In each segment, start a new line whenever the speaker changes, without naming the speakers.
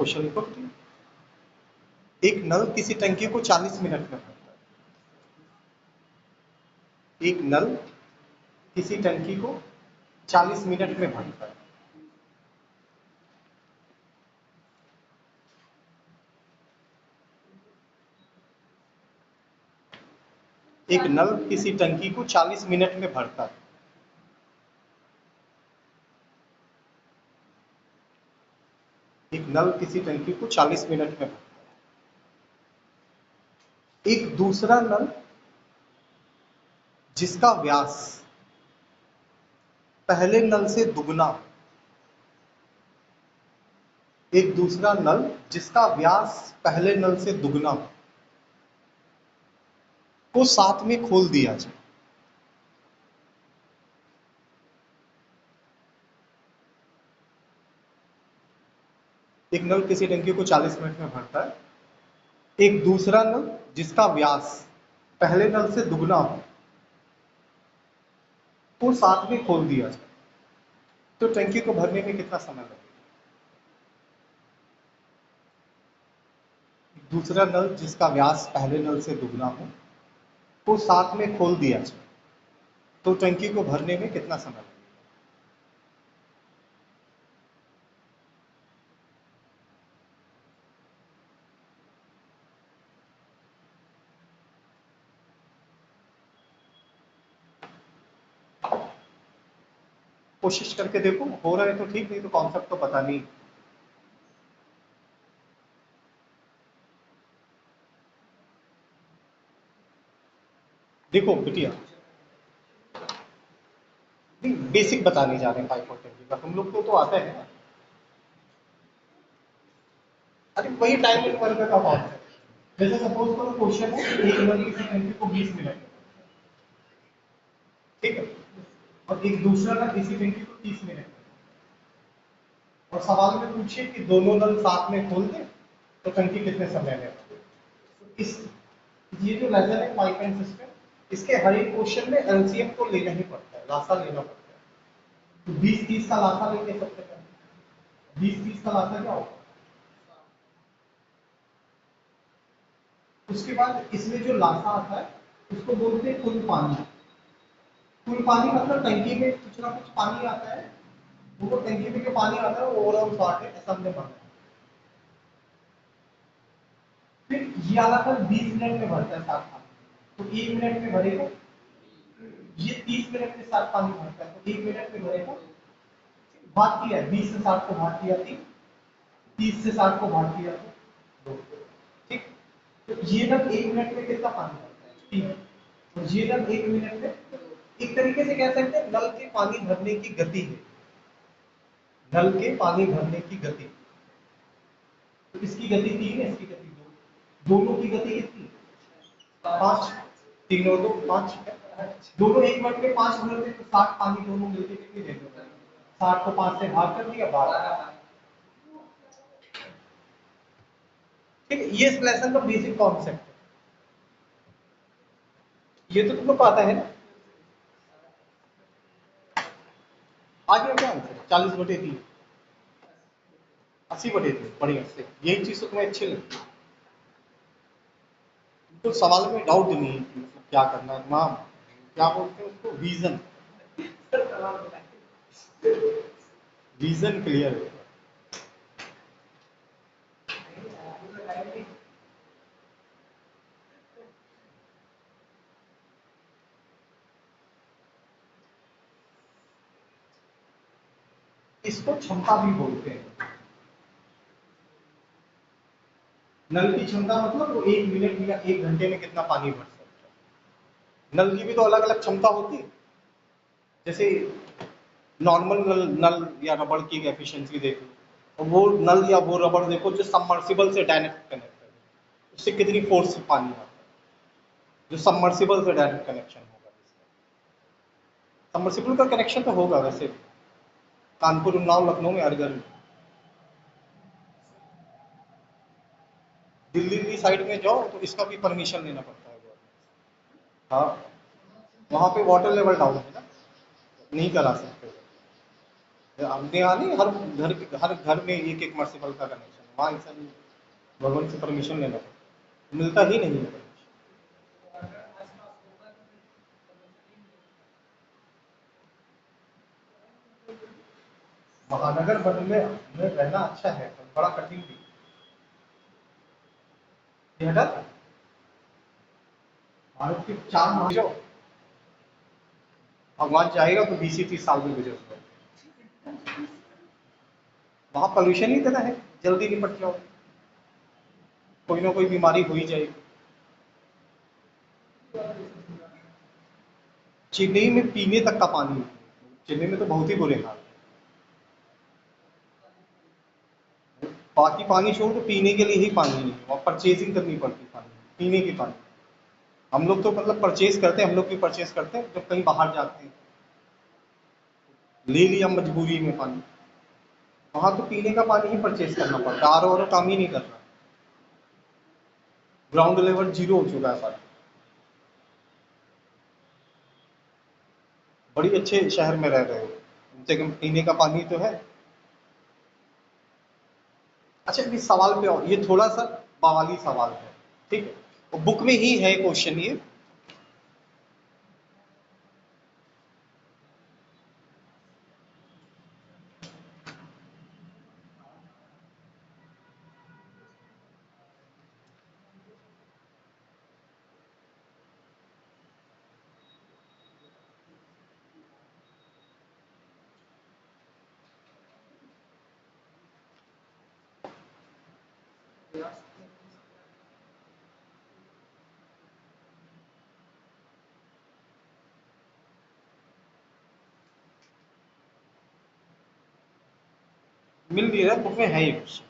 Question लिखो। एक नल किसी टंकी को 40 मिनट में भरता है। एक नल किसी टंकी को 40 मिनट में भरता है। एक नल किसी टंकी को 40 मिनट में भरता है। एक नल किसी टंकी को 40 मिनट में भरता है। एक दूसरा नल जिसका व्यास पहले नल से दुगना, एक दूसरा नल जिसका व्यास पहले नल से दुगना को साथ में खोल दिया जाए। एक नल किसी टंकी को 40 मिनट में भरता है। एक दूसरा नल जिसका व्यास पहले नल से दुगना हो को साथ में खोल दिया जाए, तो टंकी को भरने में कितना समय लगेगा? दूसरा नल जिसका व्यास पहले नल से दुगना हो को साथ में खोल दिया जाए, तो टंकी को भरने में कितना समय लगेगा? कोशिश करके देखो, हो रहा है तो ठीक, नहीं तो कॉन्सेप्ट तो पता नहीं। देखो बिटिया, बेसिक बताने जा रहे हैं पाइप और टंकी का, तुम लोग को तो आता है ना। अरे वही टाइम एंड वर्क का बात है। जैसे सपोज करो क्वेश्चन है कि एक नल किसी टंकी को 20 मिनट, ठीक है, और एक दूसरा नल किसी टंकी को 30 मिनट, और सवाल में पूछिए कि दोनों नल साथ में खोल दें तो टंकी कितने समय में। इस ये जो लेसन है पाइप एंड सिस्टम, इसके हर एक क्वेश्चन में एलसीएम को लेना ही पड़ता है, लासा लेना पड़ता है। तो 20-30 का लासा लेंगे सबसे पहले। 20-30 का लासा क्या होगा? उसके बाद इसमें जो लासा आता है उसको बोलते हैं कुल पानी। कुल पानी मतलब टंकी में कुछ ना कुछ पानी आता है, वो टंकी में जो पानी आता है वो ओवरऑल शॉर्ट है, ऐसा हमने माना। फिर ये वाला था 20 मिनट में भरता है साथ पानी, तो 1 मिनट में भरेगा। ये 30 मिनट में साथ पानी भरता है, तो 1 मिनट में भरेगा। भाग किया 20 से 60 को भाग किया 3, 30 से 60 को भाग किया 2, ठीक। तो ये नल 1 मिनट में कितना पानी भरता है? 3। और ये नल 1 मिनट में, एक तरीके से कह सकते हैं नल के पानी भरने की गति है, नल के पानी भरने की गति। तो इसकी गति 3 है, इसकी गति 2, दोनों की गति कितनी? 5। 3 और 2 5, दोनों 1 मिनट में 5 भरते तो 60 पानी दोनों मिलके कितनी दे देते हैं? 60 को 5 से भाग कर दिया 12। ठीक है, ये इस लेसन का बेसिक कॉन्सेप्ट है, ये तो तुमको पता है ना। आ गया क्या आंसर? 40/3, 80/3, बढ़िया से। यही चीज तो तुम्हें अच्छी लगती है, तो सवाल में डाउट नहीं है कि क्या करना है। नाम क्या बोलते हैं उसको? विजन, विजन क्लियर है। इसको क्षमता भी बोलते हैं। नल की क्षमता मतलब वो 1 मिनट या 1 घंटे में कितना पानी भर सकता है। नल की भी तो अलग अलग क्षमता होती है। जैसे नॉर्मल नल या रबड़ की एफिशिएंसी देखो, और वो नल या वो रबड़ देखो जो सबमर्सिबल से डायरेक्ट कनेक्ट है, उससे कितनी फोर्स से पानी आता है, जो सबमर्सिबल से डायरेक्ट कनेक्शन होगा। सबमर्सिबल का कनेक्शन तो होगा वैसे कानपुर, उन्नाव, लखनऊ में हर घर में। दिल्ली साइड में जाओ तो इसका भी परमिशन लेना पड़ता है गवर्नमेंट। हाँ, वहाँ पे वाटर लेवल डाउन है ना, नहीं करा सकते। हमने यहाँ नहीं, हर घर में एक एक मर्सिबल का कनेक्शन वहाँ ऐसा नहीं, भगवान से परमिशन लेना पड़ता, मिलता ही नहीं है। महानगर वन में रहना अच्छा है पर बड़ा कठिन भी है। भारत के 4 महानगर भगवान चाहेगा तो 20-30 साल में गुजर जाए। वहां पोल्यूशन ही इतना है, जल्दी निपट जाओ, कोई ना कोई बीमारी हो ही जाएगी। चेन्नई में पीने तक का पानी, चेन्नई में तो बहुत ही बुरे हाल है। बाकी पानी छोड़, तो पीने के लिए ही पानी नहीं है, वहाँ परचेजिंग करनी पड़ती पानी, पीने की पानी। हम लोग तो मतलब परचेज करते हैं, हम लोग भी परचेज करते हैं जब कहीं बाहर जाते हैं, ले लिया मजबूरी में पानी। वहां तो पीने का पानी ही परचेज करना पड़ता है, आर काम ही नहीं कर रहा, ग्राउंड लेवल जीरो हो चुका है सारा। बड़ी अच्छे शहर में रह रहे हो, कम से कम पीने का पानी तो है। अच्छा इस सवाल पे और, ये थोड़ा सा बवाली सवाल है, ठीक है, तो बुक में ही है क्वेश्चन ये। मिल भी रहा है, बुक में है ये क्वेश्चन।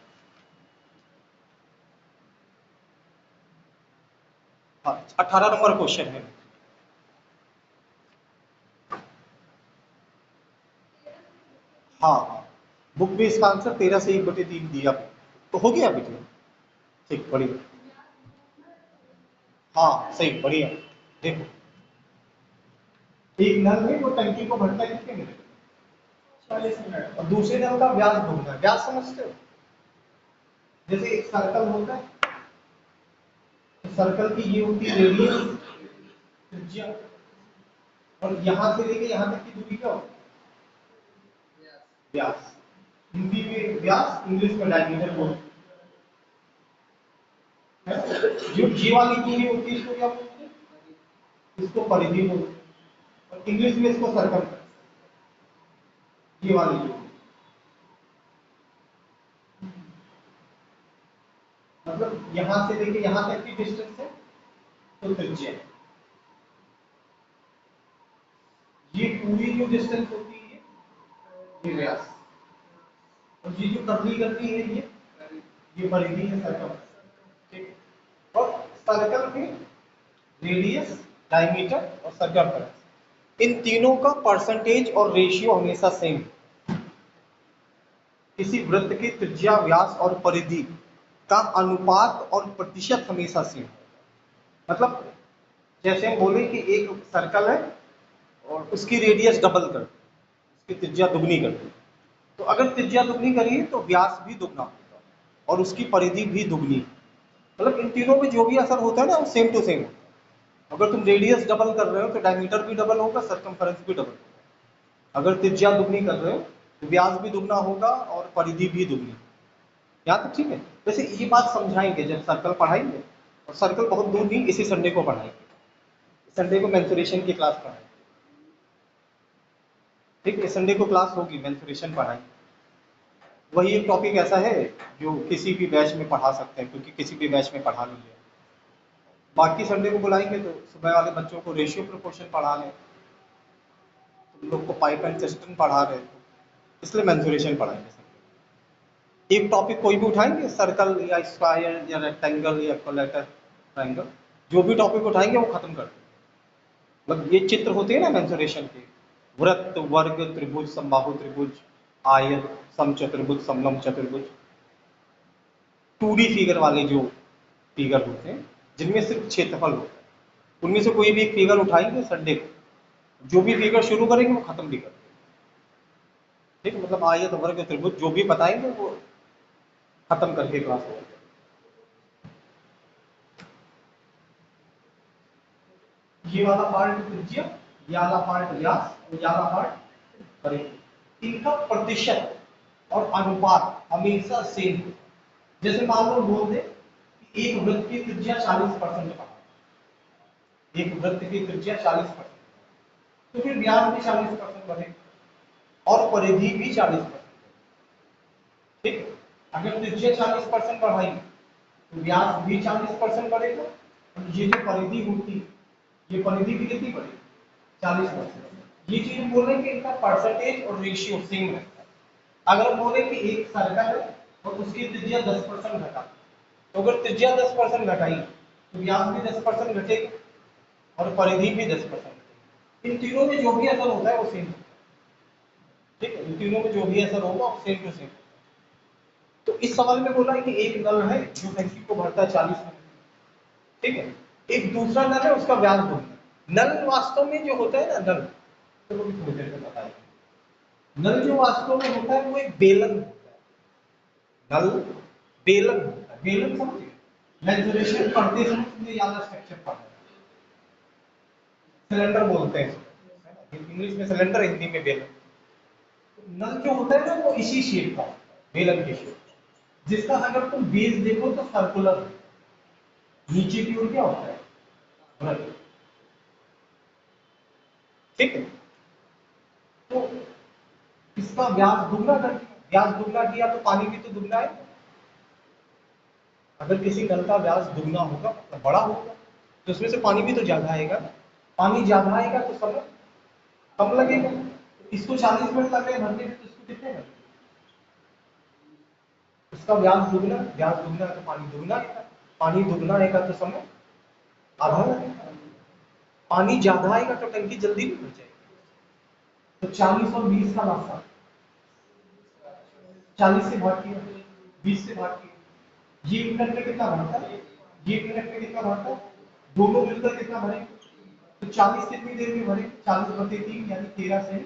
हाँ 18 नंबर क्वेश्चन है। हाँ हाँ, बुक में इसका आंसर 13 से 1/3 दिया, तो हो गया बेटे, ठीक बढ़िया। हाँ सही, बढ़िया। देखो एक नल में वो टंकी को भरता है कितने मिनट, 40 मिनट, और दूसरे नल का व्यास ढूंढना है। व्यास समझते हो, जैसे एक सर्कल होता है, सर्कल की ये होती है रेडियस, त्रिज्या, और यहां से लेके यहां तक की दूरी क्या होती है, व्यास। हिंदी में व्यास, इंग्लिश में डायमीटर बोलते हैं। जो ये वाली दूरी होती है इसको क्या बोलते हैं, इसको परिधि बोलते हैं, और इंग्लिश में इसको सर्कल, ये वाली दूरी, मतलब यहां से लेके यहां तक की डिस्टेंस है तो त्रिज्या। ये पूरी जो डिस्टेंस होती है ये व्यास, और ये जो कर्ली करती है ये परिधि है, सर्कल, ठीक। और सर्कल में रेडियस, डायमीटर और सर्कमफेरेंस, इन तीनों का परसेंटेज और रेशियो हमेशा सेम। किसी वृत्त की त्रिज्या, व्यास और परिधि का अनुपात और प्रतिशत हमेशा सेम। मतलब जैसे हम बोले कि एक सर्कल है और उसकी रेडियस डबल कर, उसकी त्रिज्या दुगनी कर दी, तो अगर त्रिज्या दुगनी करिए तो व्यास भी दुगना होगा और उसकी परिधि भी दुगनी। मतलब इन तीनों में जो भी असर होता है ना वो सेम टू सेम होता है। अगर तुम रेडियस डबल कर रहे हो तो डायमीटर भी डबल होगा, सर्कमफेरेंस भी डबल होगा। अगर त्रिज्या दुगनी कर रहे हो तो व्यास भी दुगना होगा और परिधि भी दुगनी। यहाँ तक ठीक है। वैसे ये बात समझाएंगे जब सर्कल पढ़ाएंगे, और सर्कल बहुत दूर नहीं, इसी संडे को पढ़ाएंगे, संडे को मेंसुरेशन की क्लास पढ़ाएंगे, ठीक है, संडे को क्लास होगी, मेंसुरेशन पढ़ाएंगे। वही एक टॉपिक ऐसा है जो किसी भी बैच में पढ़ा सकते हैं, क्योंकि किसी भी बैच में पढ़ा लीजिए। बाकी संडे को बुलाएंगे तो सुबह वाले बच्चों को रेशियो प्रोपोर्शन पढ़ा लें, तुम लोग को पाइप एंड सिस्टम पढ़ा रहे थे, इसलिए मेंसुरेशन पढ़ाएंगे। एक टॉपिक कोई भी उठाएंगे, सर्कल या स्क्वायर या रेक्टेंगल या इक्विलेटरल ट्रायंगल, जो भी टॉपिक उठाएंगे वो खत्म कर देंगे। मतलब ये चित्र होते हैं ना मेंसुरेशन के, वृत्त, वर्ग, त्रिभुज, समबाहु त्रिभुज, आयत, समचतुर्भुज, समलंब चतुर्भुज, 2D फिगर वाले जो फिगर होते हैं जिनमें सिर्फ क्षेत्रफल होता है, उनमें से कोई भी एक फिगर उठाएंगे संडे को, जो भी फिगर शुरू करेंगे वो खत्म भी करेंगे, ठीक है। मतलब आयत, वर्ग, त्रिभुज जो भी बताएंगे वो खत्म करके क्लास को। ये वाला पार्ट त्रिज्या, ये वाला पार्ट व्यास, ये वाला पार्ट परिधि। इनका प्रतिशत और अनुपात हमेशा सेम। जैसे मान लो बोल दे कि एक वृत्त की त्रिज्या 40% का, एक वृत्त की त्रिज्या 40%, तो फिर व्यास भी 40% बढ़ेगा और परिधि भी 40%। ठीक है, अगर त्रिज्या 40% बढ़ाई तो व्यास भी 40% बढ़ेगा और ये जो परिधि होती है, ये परिधि भी कितनी बढ़ेगी? 40%। ये चीज बोल रहे हैं कि इनका परसेंटेज और रेशियो सेम रहता है। अगर हम बोले कि एक सर्कल है और उसकी त्रिज्या 10% घटा, तो अगर त्रिज्या 10% घटाई तो व्यास भी 10% घटेगा और परिधि भी 10%। इन तीनों में जो भी असर होता है वो सेम। ठीक है, इन तीनों में जो भी असर होगा वो सेम टू सेम। तो इस सवाल में बोला है कि एक नल है जो टंकी को भरता है 40 मिनट, ठीक है, एक दूसरा नल है उसका व्यास दो। नल वास्तव में जो होता है ना, नल, तो वो भी थोड़ी देर में बताएंगे। नल जो वास्तव में होता है वो एक बेलन होता है। नल बेलन होता है, बेलन समझिए। मेंसुरेशन पढ़ते समय तुमने याद स्ट्रक्चर पढ़ा है, सिलेंडर बोलते हैं, इंग्लिश में सिलेंडर, हिंदी में बेलन। नल जो होता है ना वो इसी शेप का, बेलन के शेप, जिसका अगर तुम बेस देखो तो सर्कुलर, नीचे की ओर क्या होता है? वृत्त। ठीक है, तो इसका व्यास दुगना कर दिया, व्यास दुगना किया तो पानी भी तो दुगना है। अगर किसी नल का व्यास दुगना होगा मतलब बड़ा होगा तो उसमें से पानी भी तो ज्यादा आएगा। पानी ज्यादा आएगा तो समय कम लगेगा। इसको 40 मिनट लग रहे हैं भरने में, तो इसको कितने लगेंगे? उसका व्यास दुगना, व्यास दुगना है तो पानी दुगना आएगा, पानी दुगना आएगा तो समय आधा लगेगा। पानी ज्यादा आएगा तो टंकी जल्दी भी भर जाएगी। तो 40 और 20 का रास्ता, 40 से भाग किया, 20 से भाग किया, ये मिनट में कितना भरता है? ये मिनट में कितना भरता है? दोनों मिलकर कितना भरेंगे? तो 40 कितनी देर में भरेंगे? 40/3 यानी 13 से।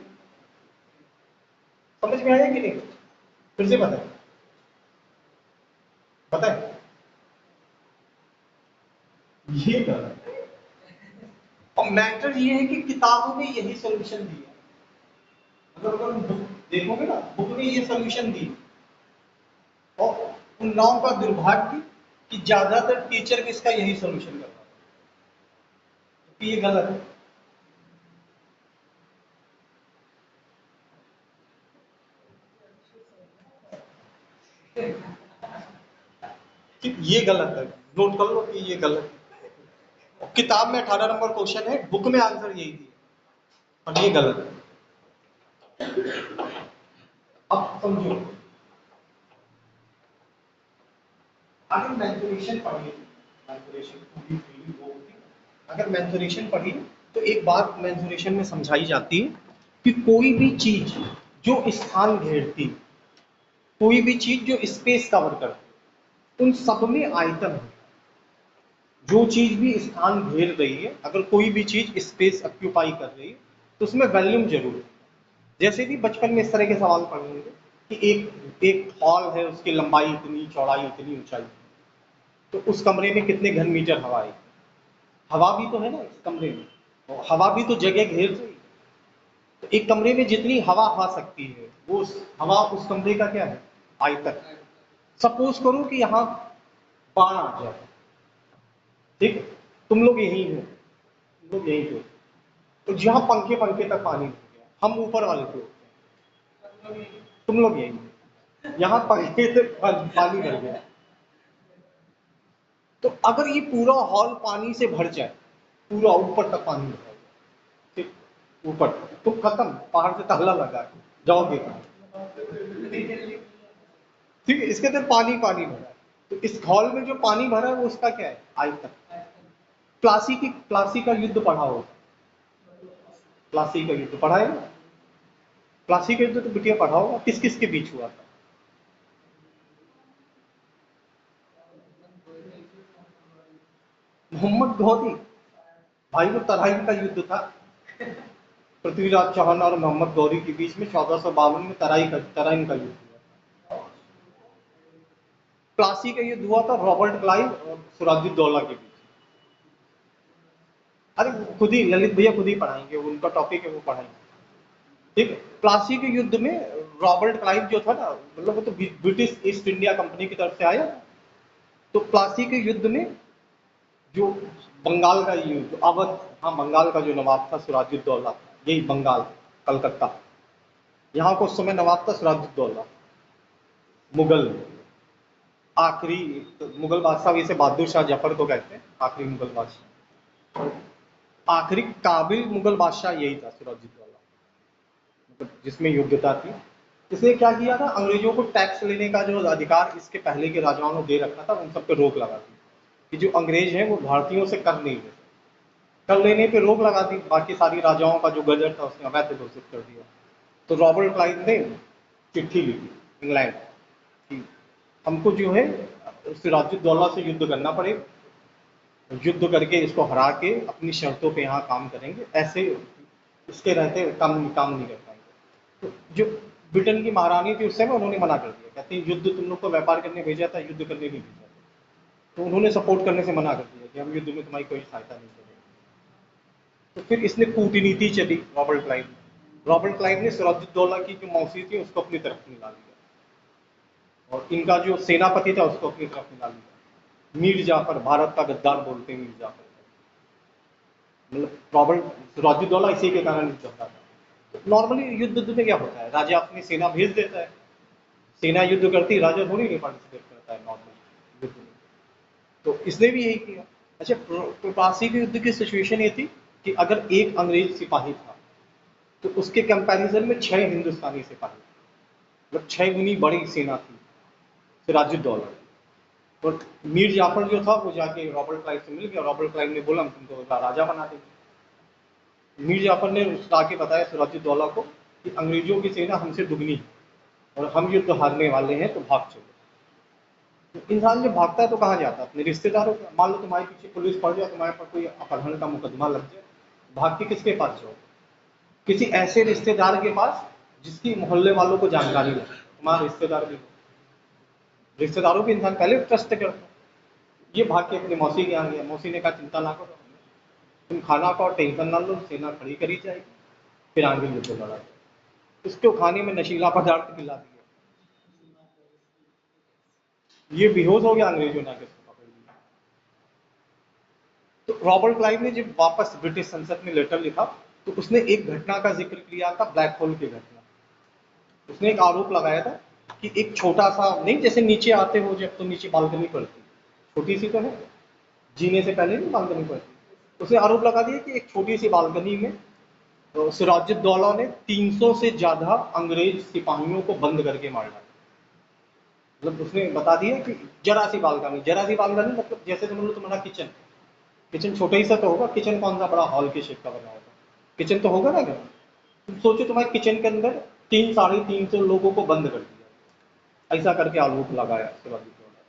समझ में आया कि नहीं? फिर से बताए, बताए। ये गलत है। और मैटर ये है कि किताबों में यही सॉल्यूशन दिया। अगर बुक देखोगे ना, बुक में ये सॉल्यूशन दी, और उन लोगों का दुर्भाग्य कि ज्यादातर टीचर भी इसका यही सॉल्यूशन करता है, तो ये गलत है। कि ये गलत है, नोट कर लो कि ये गलत है। और किताब में 18 नंबर क्वेश्चन है, बुक में आंसर यही दिया और ये गलत है। अब समझो, अगर मेंसुरेशन पढ़ी, मेंसुरेशन पूरी थ्योरी वो होती है, अगर मेंसुरेशन पढ़ी तो एक बात मेंसुरेशन में समझाई जाती है कि कोई भी चीज जो स्थान घेरती, कोई भी चीज जो स्पेस कवर करती, उन सब में आयतन है। जो चीज भी स्थान घेर रही है, अगर कोई भी चीज स्पेस ऑक्यूपाई कर रही है तो उसमें वॉल्यूम जरूर है। जैसे भी बचपन में इस तरह के सवाल पढ़ेंगे कि एक एक हॉल है, उसकी लंबाई इतनी, चौड़ाई इतनी, ऊंचाई, तो उस कमरे में कितने घन मीटर हवा है? हवा भी तो है ना इस कमरे में, और हवा भी तो जगह घेर रही है। तो एक कमरे में जितनी हवा आ सकती है वो हवा उस कमरे का क्या है? आयतन। सपोज करो कि यहाँ बाढ़ आ जाए, ठीक है, तुम लोग यही हो, तुम लोग यही हो, तो जहाँ पंखे पंखे तक पानी हो गया, हम ऊपर वाले पे होते हैं, तुम लोग यही हो, यहाँ पंखे तक पानी भर गया। तो अगर ये पूरा हॉल पानी से भर जाए, पूरा ऊपर तक पानी भर जाए, ठीक, ऊपर तो खत्म, पहाड़ से ताला लगा के जाओगे कहाँ? ठीक है, इसके अंदर पानी पानी भरा है, तो इस हॉल में जो पानी भरा है वो उसका क्या है? आयतन। प्लासी का युद्ध पढ़ा होगा, प्लासी का युद्ध पढ़ा है ना? प्लासी का युद्ध तो बिटिया पढ़ा होगा, किस किस के बीच हुआ था? मोहम्मद गौरी, भाई वो तराइन का युद्ध था। पृथ्वीराज चौहान और मोहम्मद गौरी के बीच में 1452 में तराइन का युद्ध हुआ। प्लासी का युद्ध हुआ था रॉबर्ट क्लाइव और सिराजुद्दौला के बीच। अरे खुद ही ललित भैया खुद ही पढ़ाएंगे, उनका टॉपिक है वो पढ़ाएंगे। ठीक है, प्लासी के युद्ध में रॉबर्ट क्लाइव जो था ना, मतलब वो तो ब्रिटिश ईस्ट इंडिया कंपनी की तरफ से आया। तो प्लासी के युद्ध में जो बंगाल का युद्ध, अवध, हाँ बंगाल का जो नवाब था सिराजुद्दौला, यही बंगाल, कलकत्ता, यहाँ को उस समय नवाब था सिराजुद्दौला, मुगल आखिरी मुगल बादशाह, वैसे बहादुर शाह जफर को कहते हैं आखिरी मुगल बादशाह। आखिरी काबिल मुगल बादशाह यही था सिराजुद्दौला, मतलब जिसमें योग्यता थी। इसने क्या किया था, अंग्रेजों को टैक्स लेने का जो अधिकार इसके पहले के राजाओं ने दे रखा था, उन सब पे रोक लगा दी कि जो अंग्रेज हैं वो भारतीयों से कर नहीं लेते। कर लेने पे रोक लगा दी, बाकी सारी राजाओं का जो गजट था उसने अवैध घोषित कर दिया। तो रॉबर्ट क्लाइव ने चिट्ठी लिखी इंग्लैंड कि हमको जो है सिराजुद्दौला से युद्ध करना पड़ेगा, युद्ध करके इसको हरा के अपनी शर्तों पे यहाँ काम करेंगे, ऐसे इसके रहते काम नहीं कर पाएंगे। तो जो ब्रिटेन की महारानी थी उस समय उन्होंने मना कर दिया, कहते हैं युद्ध तुम लोग को व्यापार करने भेजा था, युद्ध करने नहीं भेजा। तो उन्होंने सपोर्ट करने से मना कर दिया कि हम युद्ध में तुम्हारी कोई सहायता नहीं करेंगे। तो फिर इसने कूटनीति चली रॉबर्ट क्लाइव ने सिराजुद्दौला की जो मौसी थी उसको अपनी तरफ मिला लिया और इनका जो सेनापति था उसको अपनी तरफ मिला लिया। मीर जाफर, भारत का गद्दार बोलते हैं मीर जाफर, मतलब रॉबर्ट सिराजुद्दौला इसी के कारण युद्ध होता था। नॉर्मली युद्ध में क्या होता है, राजा अपनी सेना भेज देता है, सेना युद्ध करती, राजा थोड़ी नहीं पार्टिसिपेट करता है नॉर्मल युद्ध में। तो इसने भी यही किया। अच्छा, प्लासी के युद्ध की सिचुएशन ये थी कि अगर एक अंग्रेज सिपाही था तो उसके कंपैरिजन में 6 हिंदुस्तानी सिपाही, मतलब 6 गुनी बड़ी सेना थी सिराजुद्दौला। और मीर जाफर जो था वो जाके रॉबर्ट क्लाइव से मिल गया, रॉबर्ट क्लाइव ने बोला हम तुमको राजा बना देंगे। मीर जाफर ने आके बताया सिराजुद्दौला को कि अंग्रेजों की सेना हमसे दुगनी है और हम युद्ध हारने वाले हैं, तो भाग चलो। तो इंसान जब भागता है तो कहाँ जाता है, अपने रिश्तेदारों का। मान लो तुम्हारे पीछे पुलिस पड़ जाए, तुम्हारे पर कोई अपहरण का मुकदमा लग जाए, भाग के किसके पास जाओ, किसी ऐसे रिश्तेदार के पास जिसकी मोहल्ले वालों को जानकारी हो, तुम्हारा रिश्तेदार भी हो। रिश्तेदारों पे इंसान पहले ट्रस्ट करता है। ये भाग के अपनी मौसी के यहाँ गया, मौसी ने कहा चिंता ना करो, तुम खाना खाओ, टेंशन ना लो, सेना खड़ी करी जाएगी, फिर आगे युद्ध लड़ा जाए। इसको खाने में नशीला पदार्थ खिला दिया, ये बेहोश हो गया, अंग्रेजों ने आके इसको पकड़ लिया। तो रॉबर्ट क्लाइव ने जब वापस ब्रिटिश संसद में लेटर लिखा तो उसने एक घटना का जिक्र किया था, ब्लैक होल की घटना। उसने एक आरोप लगाया था कि एक छोटा सा, नहीं जैसे नीचे आते हो जब तो नीचे बालकनी पड़ती, छोटी सी तो है, जीने से पहले नहीं बालकनी पड़ती। उसने आरोप लगा दिया कि एक छोटी सी बालकनी में तो सिराजुद्दौला ने 300 से ज्यादा अंग्रेज सिपाहियों को बंद करके मार डाला। मतलब उसने बता दिया कि जरा सी बालकनी मतलब जैसे तुम लोग तुम्हारा किचन छोटा ही सा तो होगा, किचन कौन सा बड़ा हॉल के शेप का बना होगा, किचन तो होगा ना घर। तुम सोचो तुम्हारे किचन के अंदर 300-350 लोगों को बंद कर दिया, ऐसा करके आरोप लगाया सिराजुद्दौला।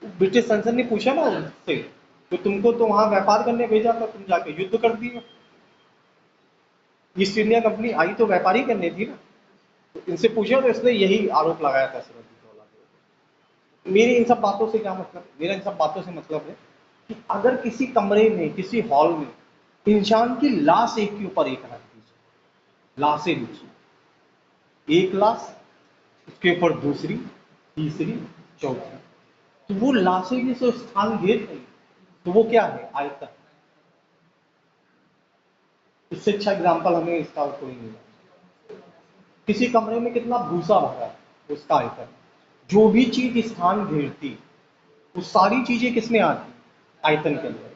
ब्रिटिश संसद ने पूछा ना उनसे तो तुमको तो वहां व्यापार करने भेजा था, तुम जाके युद्ध कर दिए। ईस्ट इंडिया कंपनी आई तो व्यापार ही करने थी ना। तो इनसे पूछा तो इसने यही आरोप लगाया था सिराजुद्दौला के। मेरी इन सब बातों से क्या मतलब, मेरा इन सब बातों से मतलब है कि अगर किसी कमरे में, किसी हॉल में इंसान की लाश एक के ऊपर एक रख दी जाए, लाशें बिछी, एक लाश, उसके ऊपर दूसरी, तीसरी, चौथी, तो वो लाशें भी तो स्थान घेर रही, तो वो क्या है, आयतन। इससे अच्छा एग्जाम्पल हमें इसका और कोई नहीं है। किसी कमरे में कितना भूसा भरा है, उसका आयतन। जो भी चीज स्थान घेरती वो सारी चीजें किसमें आती, आयतन के अंदर।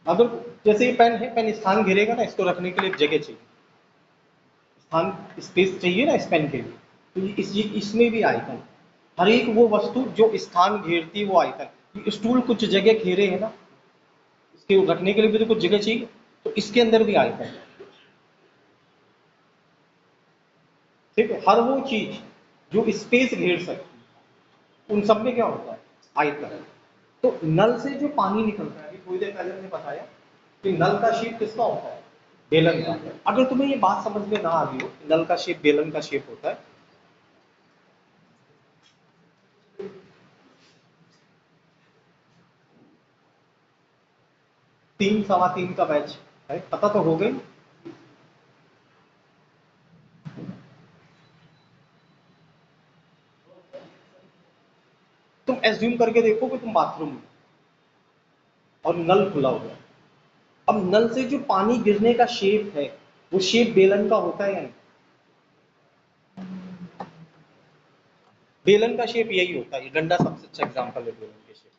अगर जैसे ये पेन है, पेन स्थान घेरेगा ना, इसको रखने के लिए एक जगह चाहिए, स्थान स्पेस चाहिए ना इस पेन के लिए, तो इसमें भी आयतन। हर एक वो वस्तु जो स्थान घेरती है वो आयतन। स्टूल कुछ जगह घेरे है ना, इसके रखने के लिए भी तो कुछ जगह चाहिए, तो इसके अंदर भी आयतन। ठीक है, हर वो चीज जो स्पेस घेर सकती, उन सब में क्या होता है, आयतन। तो नल से जो पानी निकलता है, थोड़ी देर पहले मैंने बताया कि नल का शेप किसका होता है, बेलन का। अगर तुम्हें ये बात समझ में ना आ रही हो, नल का शेप बेलन का शेप होता है, 3 सवा 3 का बैच है, पता तो हो गई। तुम एज्यूम करके देखो कि तुम बाथरूम में और नल खुला हुआ है। अब नल से जो पानी गिरने का शेप है वो शेप बेलन का होता है या नहीं? बेलन का शेप यही होता है, ये डंडा सबसे अच्छा एग्जांपल है बेलन के शेप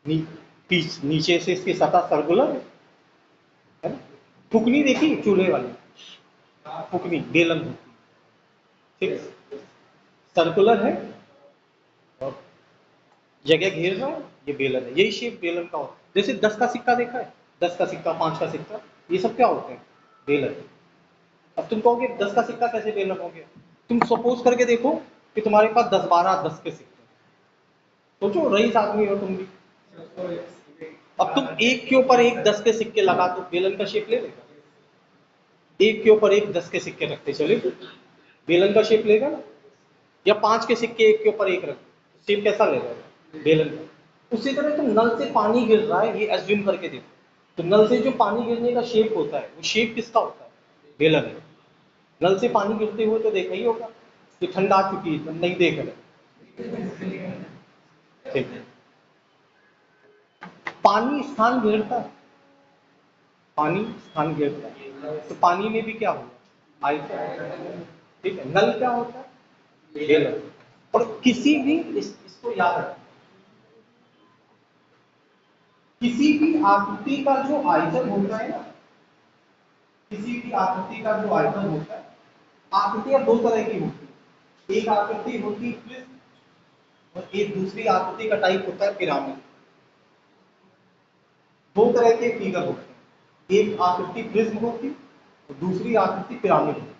का। नीचे से इसकी सतह सर्कुलर है ना? फुकनी देखी चूल्हे वाली फुकनी बेलन होती है, ठीक, सर्कुलर है और जगह घेर रहा हूँ, ये बेलन है, यही शेप बेलन का होता है। जैसे 10 का सिक्का देखा है, 10 का सिक्का, 5 का सिक्का, ये सब क्या होते हैं? बेलन। अब तुम कहोगे 10 का सिक्का कैसे बेलन हो गया? तुम सपोज करके देखो कि तुम्हारे पास 10 के सिक्के, सोचो रईस आदमी हो तुम भी, अब तुम एक के ऊपर एक 10 के सिक्के लगा तो बेलन का शेप ले लेगा? एक के ऊपर एक 10 के सिक्के रखते चले बेलन का शेप लेगा ना? या 5 के सिक्के एक के ऊपर एक रख, शेप कैसा लेगा? बेलन का। उसी तरह तुम नल से पानी गिर रहा है, ये एज्यूम करके देखो, तो नल से जो पानी गिरने का शेप होता है वो शेप किसका होता है? बेलन है। नल से पानी गिरते हुए तो देखा ही होगा कि ठंड आ चुकी है, नहीं देख रहे, ठीक है। पानी स्थान घेरता है, पानी स्थान घेरता है, तो पानी में भी क्या होगा? आयतन, ठीक है। नल क्या होता है? बेलन। और किसी भी इसको याद रखना, किसी भी आकृति का जो आयतन होता है ना, किसी भी आकृति का जो आयतन होता है, आकृतियां दो तरह की होती है, एक आकृति होती है प्रिज्म और एक दूसरी आकृति का टाइप होता है पिरामिड। दो तरह के फिगर होते हैं, एक आकृति प्रिज्म होती और दूसरी आकृति पिरामिड होती।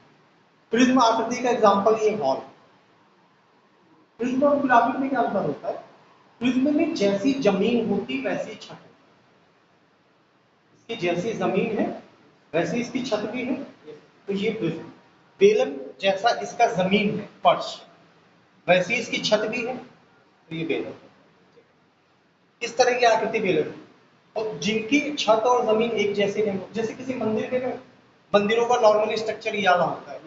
प्रिज्म आकृति का एग्जांपल ये हॉल। प्रिज्म और पिरामिड में क्या अंतर होता है? प्रिज्म में जैसी जमीन होती वैसी छत होती, इसकी जैसी जमीन है वैसी इसकी छत भी है, तो ये प्रिज्म। बेलन जैसा इसका जमीन है फर्श, वैसी इसकी छत भी है, तो ये बेलन। इस तरह की आकृति बेलन, और जिनकी छत और जमीन एक जैसे नहीं, जैसे किसी मंदिर के में, मंदिरों का नॉर्मली स्ट्रक्चर ये वाला होता है,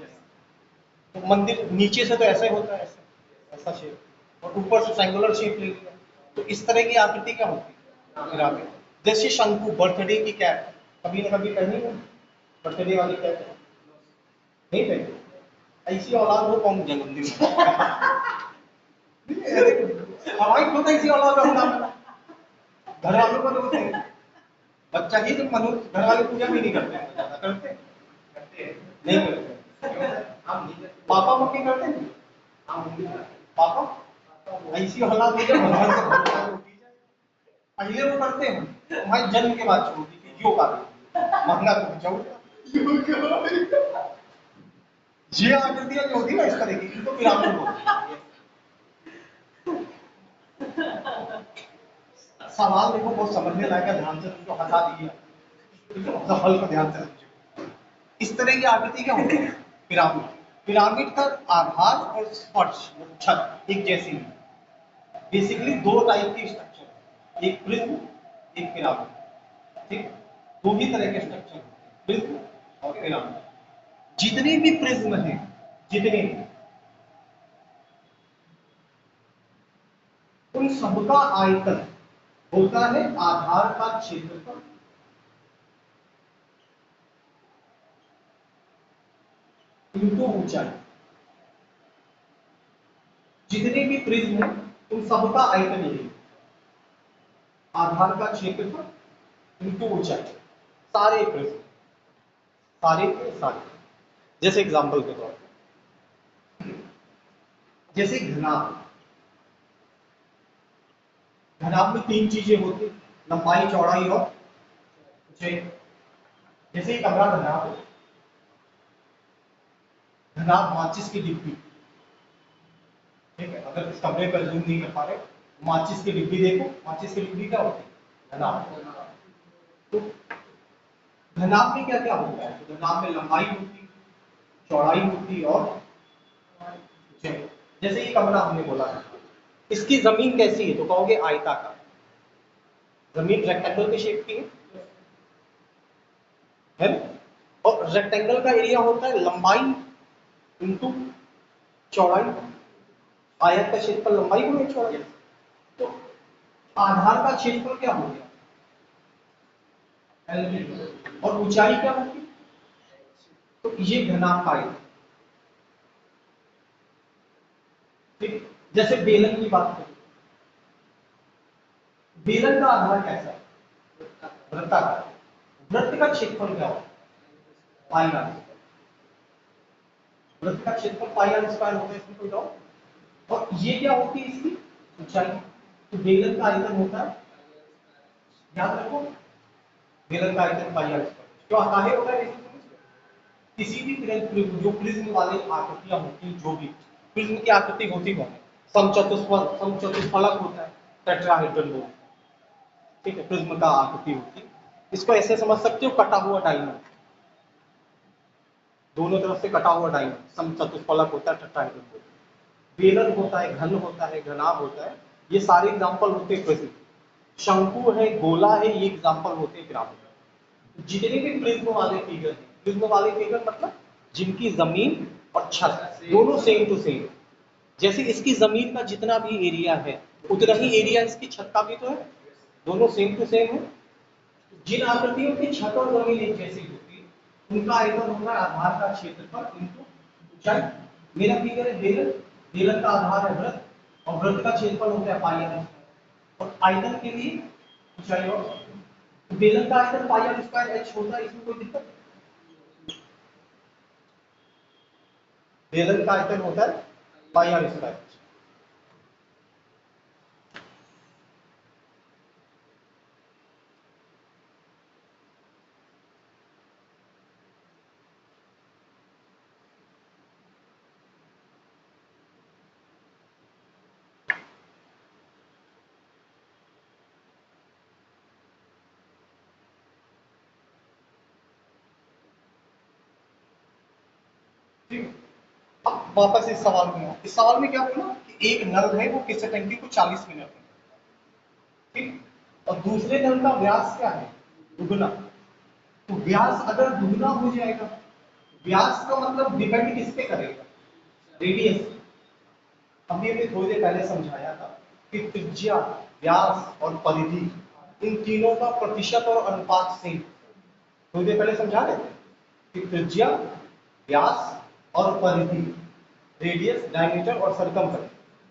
तो मंदिर नीचे से तो ऐसे होता है, ऐसे ऐसा शेप, और ऊपर से ट्रायंगुलर शेप ले लिया, तो इस तरह की आकृति क्या होती है? पिरामिड। जैसे शंकु, बर्थडे की कैप कभी ना कभी पहनी है, बर्थडे वाली कैप नहीं पहनी, ऐसी औलाद हो कौन जन्मदिन हमारी खुद ऐसी औलाद होना, घर वालों को तो बच्चा ही तो मनुष्य, घर वाले पूजा भी नहीं करते हैं, ज्यादा करते हैं? नहीं करते। पापा मम्मी करते हैं? पापा ऐसी औलाद हो जाए भगवान से भरोसा उठी जाए, पहले वो करते हैं, हमारे जन्म के बाद छोड़ दी थी योग आ गई, मांगना तो जाओ, ये आकृतियां जो होती है ना इस तरह की, इनको पिरामिड बोलते हैं। सवाल देखो बहुत समझने लायक है, ध्यान से तुमको हटा दिया, हल को ध्यान से समझो। इस तरह की आकृति क्या होती है? पिरामिड। पिरामिड का आधार और स्पर्श छत एक जैसी नहीं, बेसिकली दो टाइप की स्ट्रक्चर, एक प्रिज्म एक पिरामिड, ठीक, दो ही तरह के स्ट्रक्चर, प्रिज्म और पिरामिड। जितने भी प्रिज्म हैं, जितने भी, उन सबका आयतन होता है आधार का क्षेत्रफल इनटू ऊंचाई। जितने भी प्रिज्म है उन सबका आयतन यही, आधार का क्षेत्रफल इनटू ऊंचाई, सारे प्रिज्म, सारे के सारे। जैसे एग्जांपल के तौर पर, जैसे घनाभ, घनाभ में तीन चीजें होती, लंबाई, चौड़ाई और ऊंचाई। जैसे कमरा घनाभ है, घनाभ माचिस की डिब्बी, ठीक है, अगर इस कमरे पर जूम नहीं कर पा रहे, माचिस की डिब्बी देखो, माचिस की डिब्बी क्या होती है? घनाभ। तो घनाभ में क्या क्या होता है? तो घनाभ में लंबाई होती, चौड़ाई होती और ऊंचाई। जैसे ये कमरा हमने बोला है, इसकी जमीन कैसी है? तो कहोगे आयताकार, जमीन रेक्टेंगल के शेप की है ना? और रेक्टेंगल का एरिया होता है लंबाई इंटू चौड़ाई। आयत का क्षेत्रफल लंबाई गुणा चौड़ाई। तो आधार का क्षेत्रफल क्या हो गया? L। और ऊंचाई क्या होगी? तो ये घनाकार है। ठीक, जैसे बेलन की बात करें, बेलन का आधार कैसा है? वृत्ताकार। वृत्त का क्षेत्रफल क्या होगा? पाई आर। वृत्त का क्षेत्रफल पाई आर स्क्वायर होता है, इसमें कोई डाउट? और ये क्या होती है इसकी ऊंचाई? तो बेलन का आयतन होता है, याद रखो, बेलन का आयतन पाई आर स्क्वायर। जो काहे होता है किसी भी प्रिज्म, जो प्रिज्म वाली आकृतियां होती, जो भी प्रिज्म की आकृति होती है, समचतुष्फलक होता है, टेट्राहेड्रल बोलते हैं। ठीक है, प्रिज्म का आकृति होती है। इसको ऐसे समझ सकते हो, कटा हुआ डायमंड, दोनों तरफ से कटा हुआ डायमंड समचतुष्फलक होता है, टेट्राहेड्रल बोलते हैं। बेलन होता है, घन होता है, घनाभ होता है, ये सारे एग्जांपल होते हैं प्रिज्म। शंकु है, गोला है, ये एग्जांपल होते हैं पिरामिड। जितने भी प्रिज्म वाले फिगर हैं, प्रिज्म वाले फिगर मतलब जिनकी जमीन और छत दोनों सेम टू सेम। जैसे इसकी जमीन का जितना भी एरिया है उतना ही एरिया इसकी छत का भी तो है, दोनों सेम टू सेम है। जिन आकृतियों की छत और जमीन एक जैसी होती है उनका आयतन होता है आधार का क्षेत्रफल इनटू ऊंचाई। मेरा फिगर है बेलन, बेलन का आधार है वृत्त और वृत्त का क्षेत्रफल होता है पाई आर। और आयतन के लिए ऊंचाई और बेलन का आयतन पाई आर स्क्वायर एच होता है, इसमें कोई दिक्कत नहीं। बेलन का आयतन होता है पाई आर स्क्वायर। अब वापस इस सवाल में आओ। इस सवाल में क्या बोला कि एक नल है वो किस टंकी को 40 मिनट में, ठीक, और दूसरे नल का व्यास क्या है? दुगना। तो व्यास अगर दुगना हो जाएगा, व्यास का मतलब डिपेंड किस पे करेगा? रेडियस। अभी हमने थोड़ी देर पहले समझाया था कि त्रिज्या, व्यास और परिधि, इन तीनों का प्रतिशत और अनुपात सेम। थोड़ी देर पहले समझा रहे थे कि त्रिज्या, व्यास और परिधि, रेडियस, डायमीटर और सरकमफ्रेंस,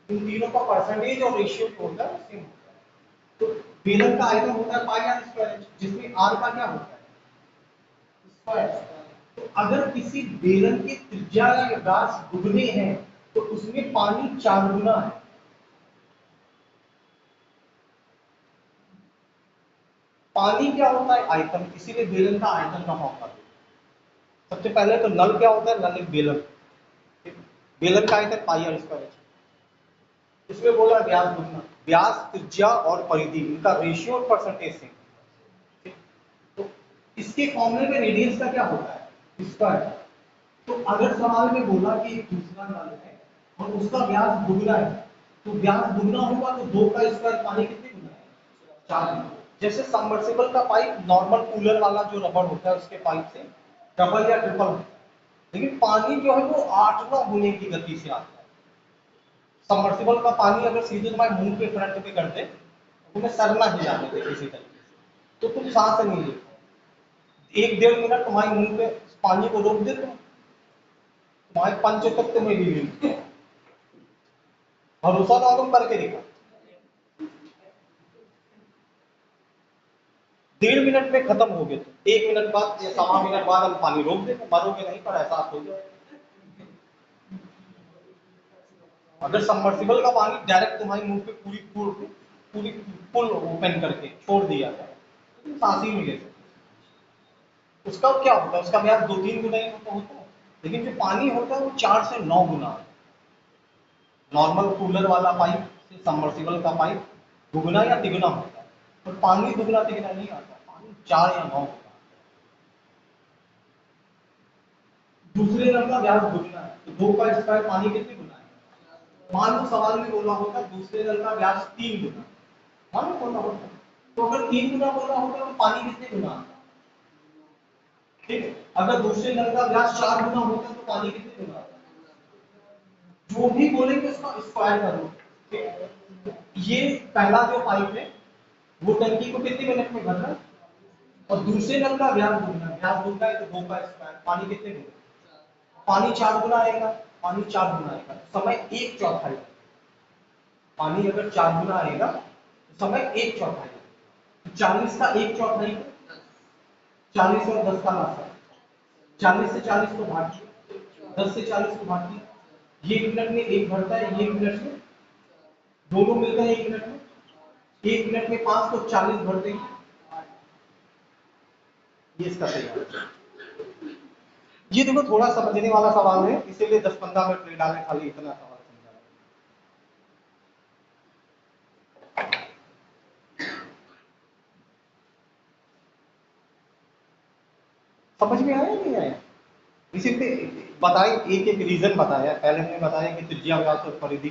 इन तीनों का परसेंटेज और रेशियो जो होता है सेम होता है। तो बेलन का आयतन होता है पाई आर स्क्वायर, जिसमें आर का क्या होता है? स्क्वायर। तो अगर किसी बेलन की त्रिज्या या व्यास दुगने हैं तो उसमें पानी 4 गुना है। पानी क्या होता है? आयतन, इसीलिए बेलन का आयतन का फॉर्मूला। सबसे पहले तो नल क्या होता है? नल एक बेलन, बेलन का आयतन पाई आर स्क्वायर। इसमें बोला व्यास दुगना, व्यास, त्रिज्या और परिधि, इनका रेशियो और परसेंटेज सेम। तो इसके फॉर्मूले में रेडियस का क्या होता है? स्क्वायर। तो अगर सवाल में बोला कि एक दूसरा नल है और उसका व्यास दुगना है, तो व्यास दुगना होगा तो 2 का स्क्वायर पानी कितने गुना है? 4 गुना। जैसे सबमर्सिबल का पाइप नॉर्मल कूलर वाला जो रबड़ होता है उसके पाइप से डबल या ट्रिपल होता है, लेकिन पानी जो है वो 8 गुने की गति से आता है। सबमर्सिबल का पानी अगर सीधे तुम्हारे मुंह पे फ्रंट पे कर दे तो तुम्हें सरना ही जाने दे किसी तरीके से, तो तुम सांस नहीं ले पाओ। 1-1.5 मिनट तुम्हारे मुंह पे पानी को रोक दे, तुम्हारे पंच तत्व में भी नहीं। भरोसा ना हो तुम करके देखो, 1.5 मिनट में खत्म हो गए। 1 मिनट बाद या 1.25 मिनट बाद हम पानी रोक देते, मरोगे नहीं पर एहसास हो जाए। अगर सबमर्सिबल का पानी डायरेक्ट तुम्हारे मुंह पे पूरी फुल ओपन करके छोड़ दिया जाए तो तुम सांस ही नहीं ले सकते। उसका क्या होता है? उसका व्यास 2-3 गुना ही होता है, लेकिन जो पानी होता है वो 4 से 9 गुना है। नॉर्मल कूलर वाला पाइप से सबमर्सिबल का पाइप दुगना या तिगुना होता है, और पानी दुगना तिगुना नहीं आता, पानी 4 या 9 गुना। दूसरे नल का व्यास दुगना है तो 2 का स्क्वायर पानी कितने गुना है? मान लो सवाल में बोला होता दूसरे नल का व्यास 3 गुना, मान लो बोला होता तो अगर 3 गुना बोला होगा तो पानी कितने गुना आता? ठीक है, अगर दूसरे नल का व्यास 4 गुना होता तो पानी कितने गुना आता? जो भी बोलेंगे उसका स्क्वायर करो। ठीक है, ये पहला जो पाइप है वो टंकी को कितने मिनट में भर रहा है, और दूसरे नल का व्यास दूंगा है तो 2 का स्क्वायर, पानी कितने गुना? पानी 4 गुना आएगा, पानी 4 गुना आएगा, समय 1/4। पानी अगर 4 गुना आएगा तो समय 1/4। 40 का 1/4, 40 और 10 का लासा, 40 से 40 को भागिए, 10 से 40 को भागिए, ये 1 मिनट में 1 भरता है, ये 1 मिनट में दोनों मिलते हैं, 1 मिनट में 1 मिनट में 5 तो 40 भर देंगे। ये इसका सही है। ये देखो थोड़ा समझने वाला सवाल है, इसीलिए 10-15 मिनट ले डालें खाली इतना सवाल समझा। समझ में आया नहीं आया? इसीलिए बताए, एक एक रीजन बताया। पहले हमने बताया कि त्रिज्या, व्यास और परिधि,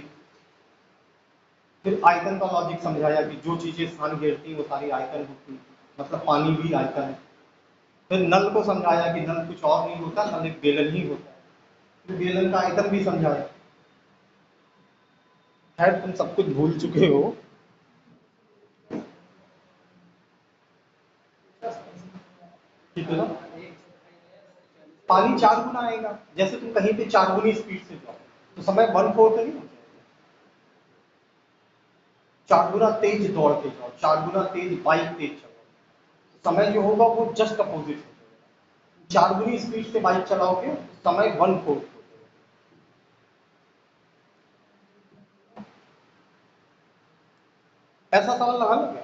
फिर आयतन का लॉजिक समझाया कि जो चीजें स्थान घेरती हैं वो सारी आयतन होती, मतलब पानी भी आयतन है। फिर नल को समझाया कि नल कुछ और नहीं होता, नल एक बेलन ही होता है। फिर बेलन का आयतन भी समझाया। खैर तुम सब कुछ भूल चुके हो। ठीक है ना? पानी 4 गुना आएगा, जैसे तुम कहीं पे 4 गुनी स्पीड से जाओ तो समय 1/4 नहीं हो जाएगा। 4 गुना तेज दौड़ के जाओ, 4 गुना तेज बाइक तेज चलाओ, समय जो होगा वो जस्ट अपोजिट हो जाएगा। 4 गुनी स्पीड से बाइक चलाओगे समय 1/4 हो जाएगा। ऐसा सवाल लगा लो क्या?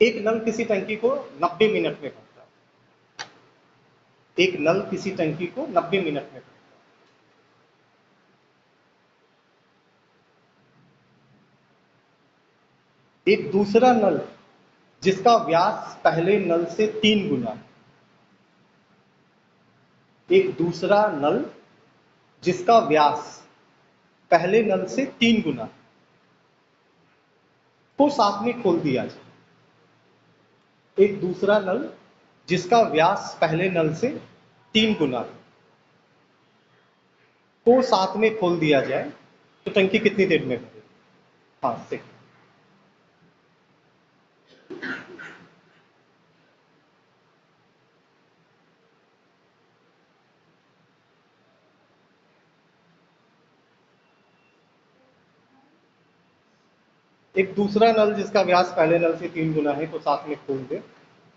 एक नल किसी टंकी को 90 मिनट में भरता है। एक नल किसी टंकी को 90 मिनट में भरता है। एक दूसरा नल जिसका व्यास पहले नल से 3 गुना है। एक दूसरा नल जिसका व्यास पहले नल से 3 गुना को साथ में खोल दिया जाए। एक दूसरा नल जिसका व्यास पहले नल से 3 गुना को साथ में खोल दिया जाए तो टंकी कितनी देर में भरेगी? हाँ से एक दूसरा नल जिसका व्यास पहले नल से 3 गुना है को साथ में खोल दे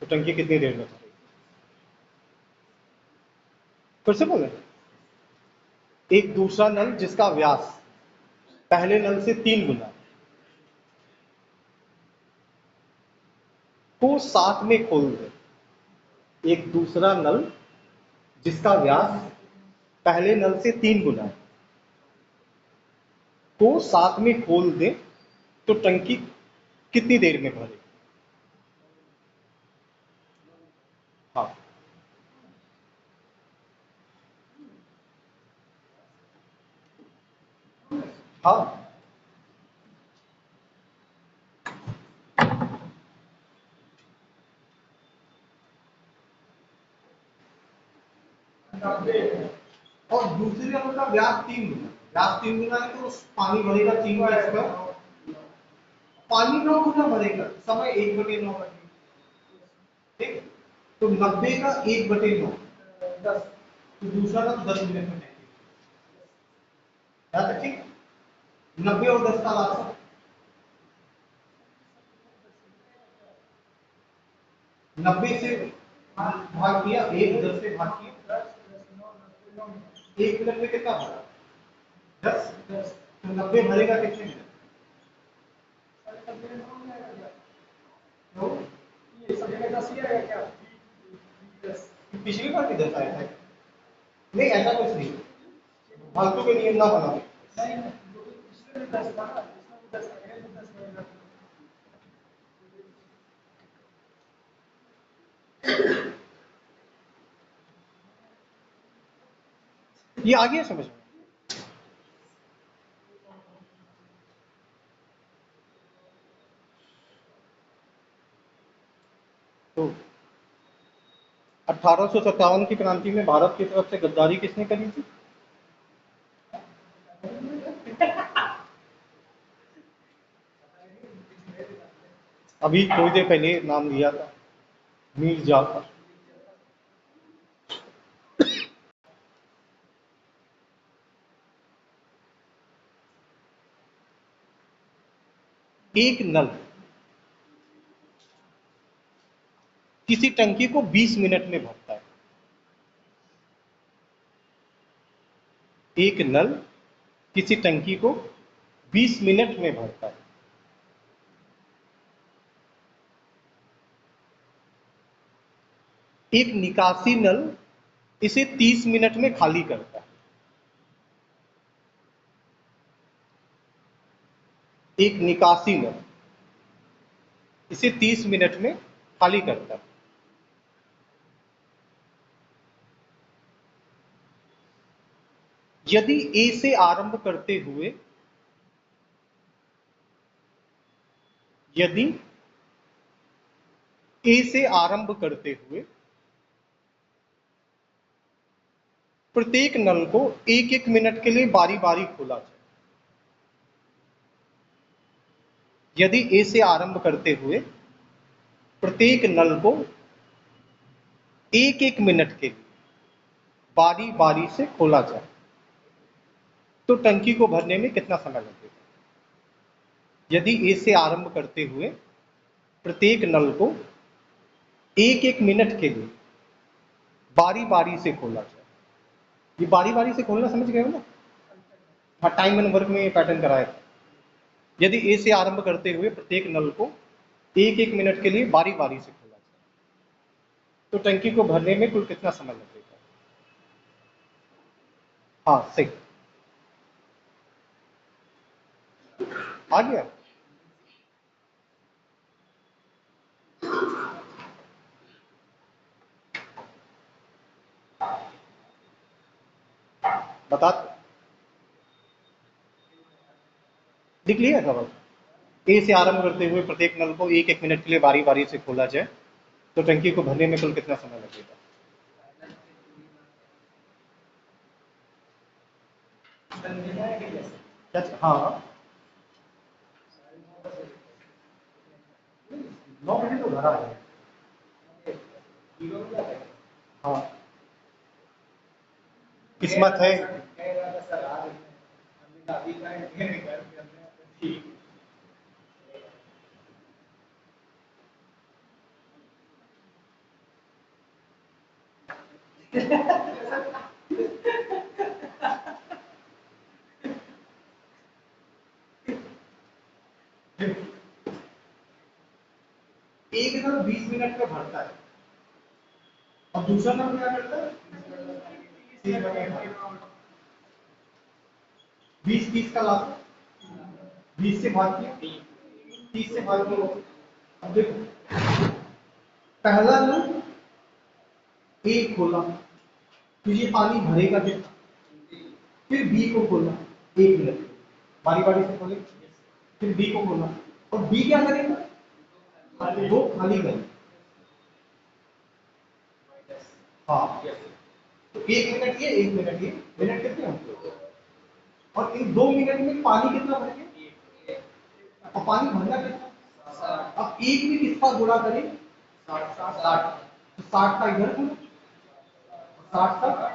तो टंकी कितनी देर में भरेगी? फिर से बोले, एक दूसरा नल जिसका व्यास पहले नल से 3 गुना को साथ में खोल दे। एक दूसरा नल जिसका व्यास पहले नल से 3 गुना को साथ में खोल दे तो टंकी कितनी देर में भरेगी? हाँ हाँ, और दूसरे नल का व्यास 3 गुना, व्यास 3 गुना है तो पानी भरेगा 3 का स्क्वायर, पानी 9 गुना भरेगा, समय 1/9 लगेगा। ठीक, तो 90 का 1/9 10, तो दूसरा नल 10 मिनट में टैंकी। याद रखिए 90 और 10 का लासा, 90 से भाग किया, 1 10 से भाग किया, 1 मिनट में कितना भरा? 10। तो 90 भरेगा कितने मिनट? तो ये सब जगह 10 ही आएगा क्या? पिछली बार भी 10 आया था। नहीं ऐसा कुछ नहीं, फालतू के नियम ना बनाओ। ये आ गया समझ में? 1857 की क्रांति में भारत की तरफ से गद्दारी किसने करी थी? अभी थोड़ी देर पहले नाम लिया था, मीर जाफर। एक नल किसी टंकी को 20 मिनट में भरता है। एक नल किसी टंकी को 20 मिनट में भरता है। एक निकासी नल इसे 30 मिनट में खाली करता है। एक निकासी नल इसे 30 मिनट में खाली करता है। यदि ए से आरंभ करते हुए यदि ए से आरंभ करते हुए प्रत्येक नल को एक एक मिनट के लिए बारी बारी खोला जाए। यदि ए से आरंभ करते हुए प्रत्येक नल को एक एक मिनट के लिए बारी बारी से खोला जाए तो टंकी को भरने में कितना समय लगेगा? यदि ए से आरंभ करते हुए प्रत्येक नल को एक एक मिनट के लिए बारी बारी से खोला जाए। ये बारी बारी से खोलना समझ गए हो ना? हाँ, टाइम एंड वर्क में ये पैटर्न कराया था। यदि ए से आरंभ करते हुए प्रत्येक नल को एक एक मिनट के लिए बारी बारी से खोला जाए तो टंकी को भरने में कुल कितना समय लगेगा? हाँ, सही। आ गया? बता दिख लिया सवाल? ए से आरंभ करते हुए प्रत्येक नल को एक एक मिनट के लिए बारी बारी से खोला जाए तो टंकी को भरने में कुल कितना समय लगेगा? हाँ, 9 बजे तो घर आ जाए। हाँ, किस्मत है। एक नल 20 मिनट में भरता है और दूसरा नल क्या करता है? 20-30 का लाभ, 20 से भाग किया, 30 से भाग किया। अब देखो, पहला नल ए खोला तो ये पानी भरेगा कितना? फिर बी को खोला 1 मिनट, बारी बारी से खोले। फिर बी को खोला और बी क्या करेगा? दो खाली करेगा। हाँ, तो 1 मिनट ये 1 मिनट ये, मिनट कितने होंगे? और इन 2 मिनट में पानी कितना भर गया? और पानी भरना कितना? अब एक भी किसका गुणा करें? 60। तो 60 का इधर गुणा, 60 का,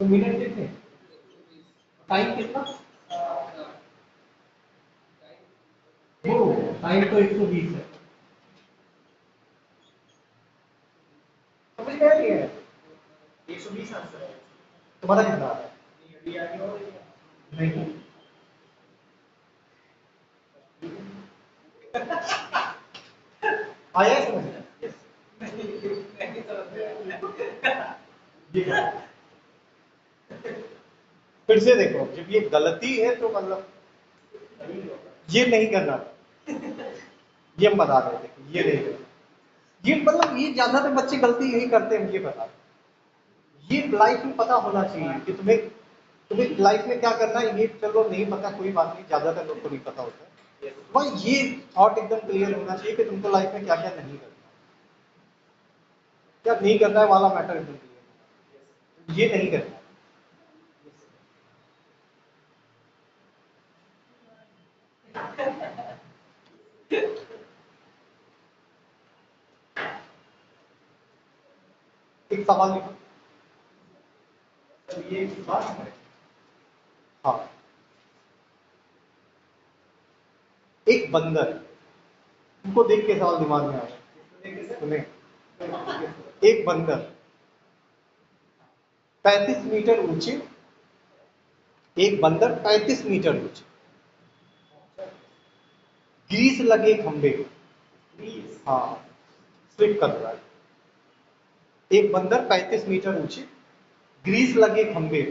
तो मिनट कितने? टाइम कितना? वो टाइम तो 120 है। समझ गया नहीं है? 120 आंसर है। तुम्हारा कितना आता है? नहीं, आया समझ? फिर से देखो, जब ये गलती है तो मतलब ये नहीं करना, ये हम बता रहे थे, ये नहीं करना। ये मतलब ये ज्यादातर बच्चे गलती यही करते हैं, ये बता रहे। ये लाइफ में पता होना चाहिए कि तुम्हें तुम्हें लाइफ में क्या करना है। ये चलो नहीं पता, कोई बात नहीं, ज्यादातर लोग को नहीं पता होता है। भाई ये थॉट एकदम क्लियर होना चाहिए कि तुमको लाइफ में क्या क्या नहीं करना। क्या नहीं करना है वाला मैटर एकदम क्लियर, ये नहीं करना है। एक सवाल लिखो, ये बात है। हाँ, एक बंदर, तुमको देख के सवाल दिमाग में आया, सुने, एक बंदर 35 मीटर ऊंचे, एक बंदर 35 मीटर ऊंचे, ग्रीस लगे खंबे, हाँ स्लिप कर रहा है। एक बंदर 35 मीटर ऊंचे, ग्रीस लगे खंबे,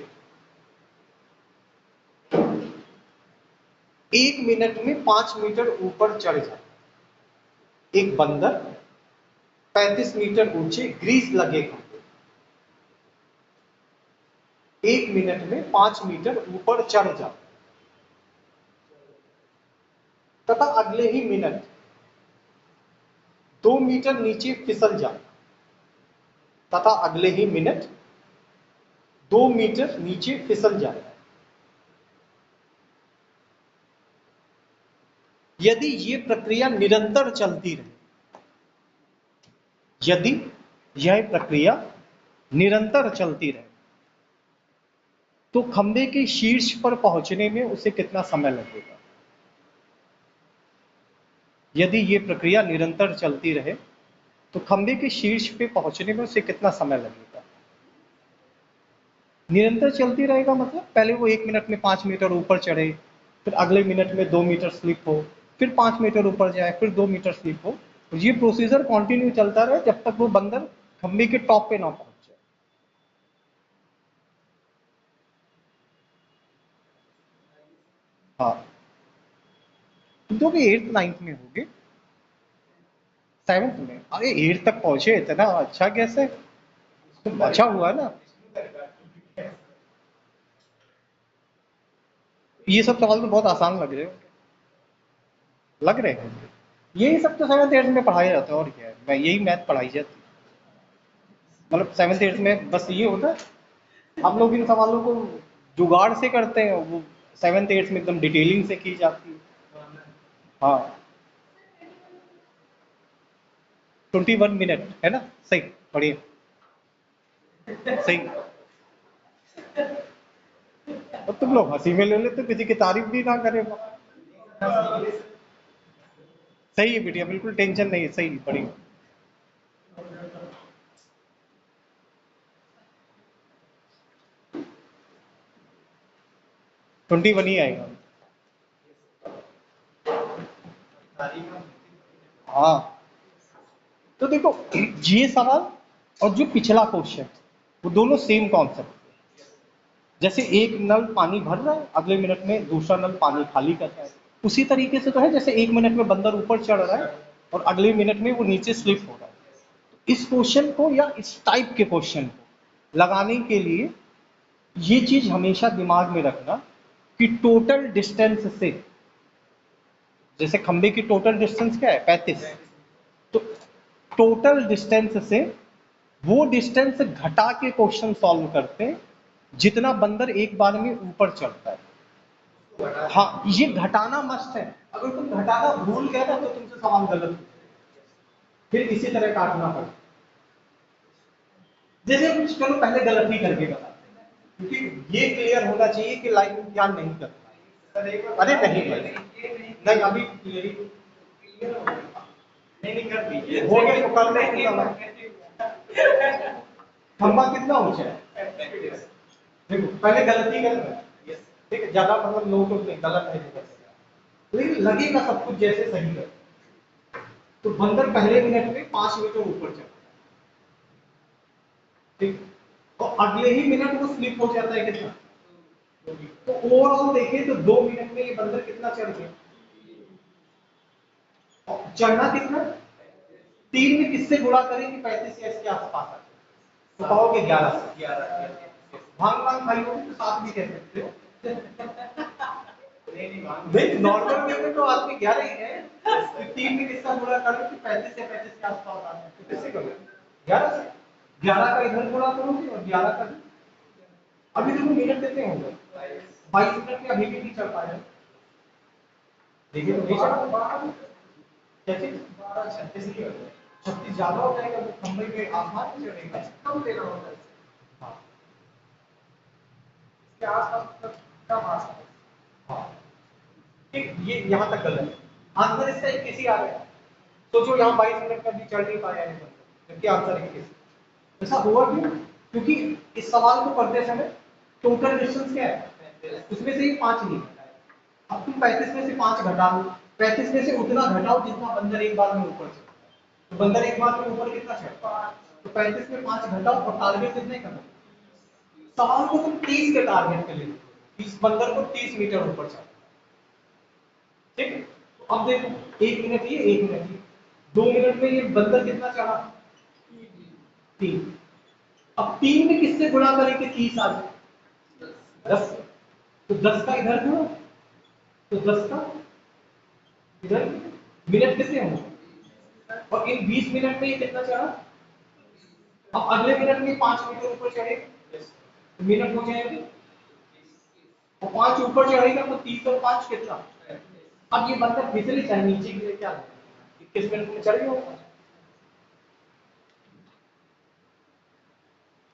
1 मिनट में 5 मीटर ऊपर चढ़ जाए। एक बंदर 35 मीटर ऊंचे, ग्रीस लगे खंबे, 1 मिनट में 5 मीटर ऊपर चढ़ जाए तथा अगले ही मिनट 2 मीटर नीचे फिसल जाए, तथा अगले ही मिनट 2 मीटर नीचे फिसल जाए। यदि ये प्रक्रिया निरंतर चलती रहे, यदि यह प्रक्रिया निरंतर चलती रहे, तो खंबे के शीर्ष पर पहुंचने में उसे कितना समय लगेगा? यदि ये प्रक्रिया निरंतर चलती रहे, तो खंबे के शीर्ष पे पहुंचने में उसे कितना समय लगेगा? निरंतर चलती रहेगा मतलब पहले वो 1 मिनट में 5 मीटर ऊपर चढ़े, फिर अगले मिनट में 2 मीटर स्लिप हो, फिर 5 मीटर ऊपर जाए, फिर 2 मीटर स्लिप हो। ये प्रोसीजर कंटिन्यू चलता रहे जब तक वो बंदर खंबे के टॉप पे ना पहुंच जाए। हाँ, तुम तो भी 8th 9th में होगे, 7th में, अरे 8th तक पहुंचे, इतना अच्छा कैसे? तुम अच्छा हुआ ना। ये सब सवाल तो बहुत आसान लग रहे हैं। यही सब तो 7th 8th में पढ़ाया जाता है, और क्या है, मैं यही मैथ पढ़ाई जाती है। मतलब 7th 8th में बस ये होता है, हम लोग इन सवालों को जुगाड़ से करते हैं, वो 7th 8th में एकदम डिटेलिंग से की जाती है। हाँ, 21 मिनट है ना, सही, बढ़िया, सही। और तुम लोग हंसी में ले लेते, किसी की तारीफ भी ना करे। सही है बेटिया, बिल्कुल टेंशन नहीं है, सही, बढ़िया। 21 ही आएगा। हाँ, तो देखो, ये सवाल और जो पिछला क्वेश्चन, वो दोनों सेम कॉन्सेप्ट। जैसे एक नल पानी भर रहा है, अगले मिनट में दूसरा नल पानी खाली कर रहा है, उसी तरीके से तो है, जैसे 1 मिनट में बंदर ऊपर चढ़ रहा है और अगले मिनट में वो नीचे स्लिप हो रहा है। इस क्वेश्चन को या इस टाइप के क्वेश्चन को लगाने के लिए ये चीज हमेशा दिमाग में रखना कि टोटल डिस्टेंस से, जैसे खंबे की टोटल डिस्टेंस क्या है, 35, तो टोटल डिस्टेंस से वो डिस्टेंस घटा के क्वेश्चन सॉल्व करते हैं जितना बंदर एक बार में ऊपर चढ़ता है। हाँ, ये घटाना मस्ट है, अगर तुम घटाना भूल गए ना तो तुमसे सवाल गलत हो, फिर इसी तरह काटना पड़े। जैसे कुछ, चलो पहले गलत ही करके बताते हैं, क्योंकि ये क्लियर होना चाहिए कि लाइफ में ध्यान नहीं करता। अरे नहीं भाई, नहीं अभी क्लियर नहीं कर दीजिए, हो गया तो कर ले। खंबा कितना ऊंचा है? देखो पहले गलती कर, ठीक है, ज्यादा मतलब नो तो नहीं, गलत नहीं कर सकता, लेकिन लगेगा सब कुछ जैसे सही है। तो बंदर पहले मिनट में 5 मीटर ऊपर चढ़ता है, ठीक, और अगले ही मिनट वो स्लिप हो जाता है कितना? तो ओवरऑल देखें तो 2 मिनट में ये बंदर कितना चढ़ गया? और चढ़ना कितना? 3 में किससे गुणा करें कि 35 या इसके आसपास आ? तो कहोगे 11 से। भांग भांग खाई होगी तो 7 भी कह सकते हो। नहीं, नॉर्मल वे में तो आदमी 11 ही है, तो 3 में किसका गुणा करें कि 35 या 35 के आसपास आ जाए, तो किससे करोगे? 11 से। 11 का इधर गुणा करोगे और 11 का भी। अभी देखो मिनट कितने हो गए, 22 मिनट में अभी भी नहीं चल पाया। देखिए तो नहीं चल कैसे 12 36 की 36 ज्यादा हो जाएगा तो खंबे पे आसमान में चढ़ेगा, कम देना होता है। हाँ इसके आसपास कम आसपास। हाँ ठीक, ये यहाँ तक गलत है। आंसर इसका 21 ही आ गया। सोचो यहाँ 22 मिनट में भी चढ़ नहीं पाया है जबकि आंसर 21। ऐसा हुआ क्यों? क्योंकि इस सवाल को करते समय टोटल डिस्टेंस क्या है, उसमें से ही 5 नहीं घटा है। अब तुम 35 में से 5 घटा लो, 35 में से उतना घटाओ जितना बंदर एक बार में ऊपर चढ़ता है। तो बंदर एक बार में ऊपर कितना चढ़ता है, तो 35 में 5 घटाओ और टारगेट कितने करना। सवाल को तुम 30 के टारगेट पे ले लो, इस बंदर को 30 मीटर ऊपर चढ़ना। ठीक है, तो अब देखो 1 मिनट ये 1 मिनट ये 2 मिनट में ये बंदर कितना चढ़ा, 3। अब 3 में किससे गुणा करेंगे 30 आ जाए 10, तो 10 का इधर गुणा, तो 10 का इधर। मिनट कितने होंगे, और इन 20 मिनट में ये कितना चढ़ा। अब अगले मिनट में 5 मीटर ऊपर चढ़ेगा तो मिनट हो जाएंगे, और 5 ऊपर चढ़ेगा तो 30 और 5 कितना। अब ये बंदा फिसले चाहे नीचे गिरे क्या, 21 मिनट में चढ़ गया होगा।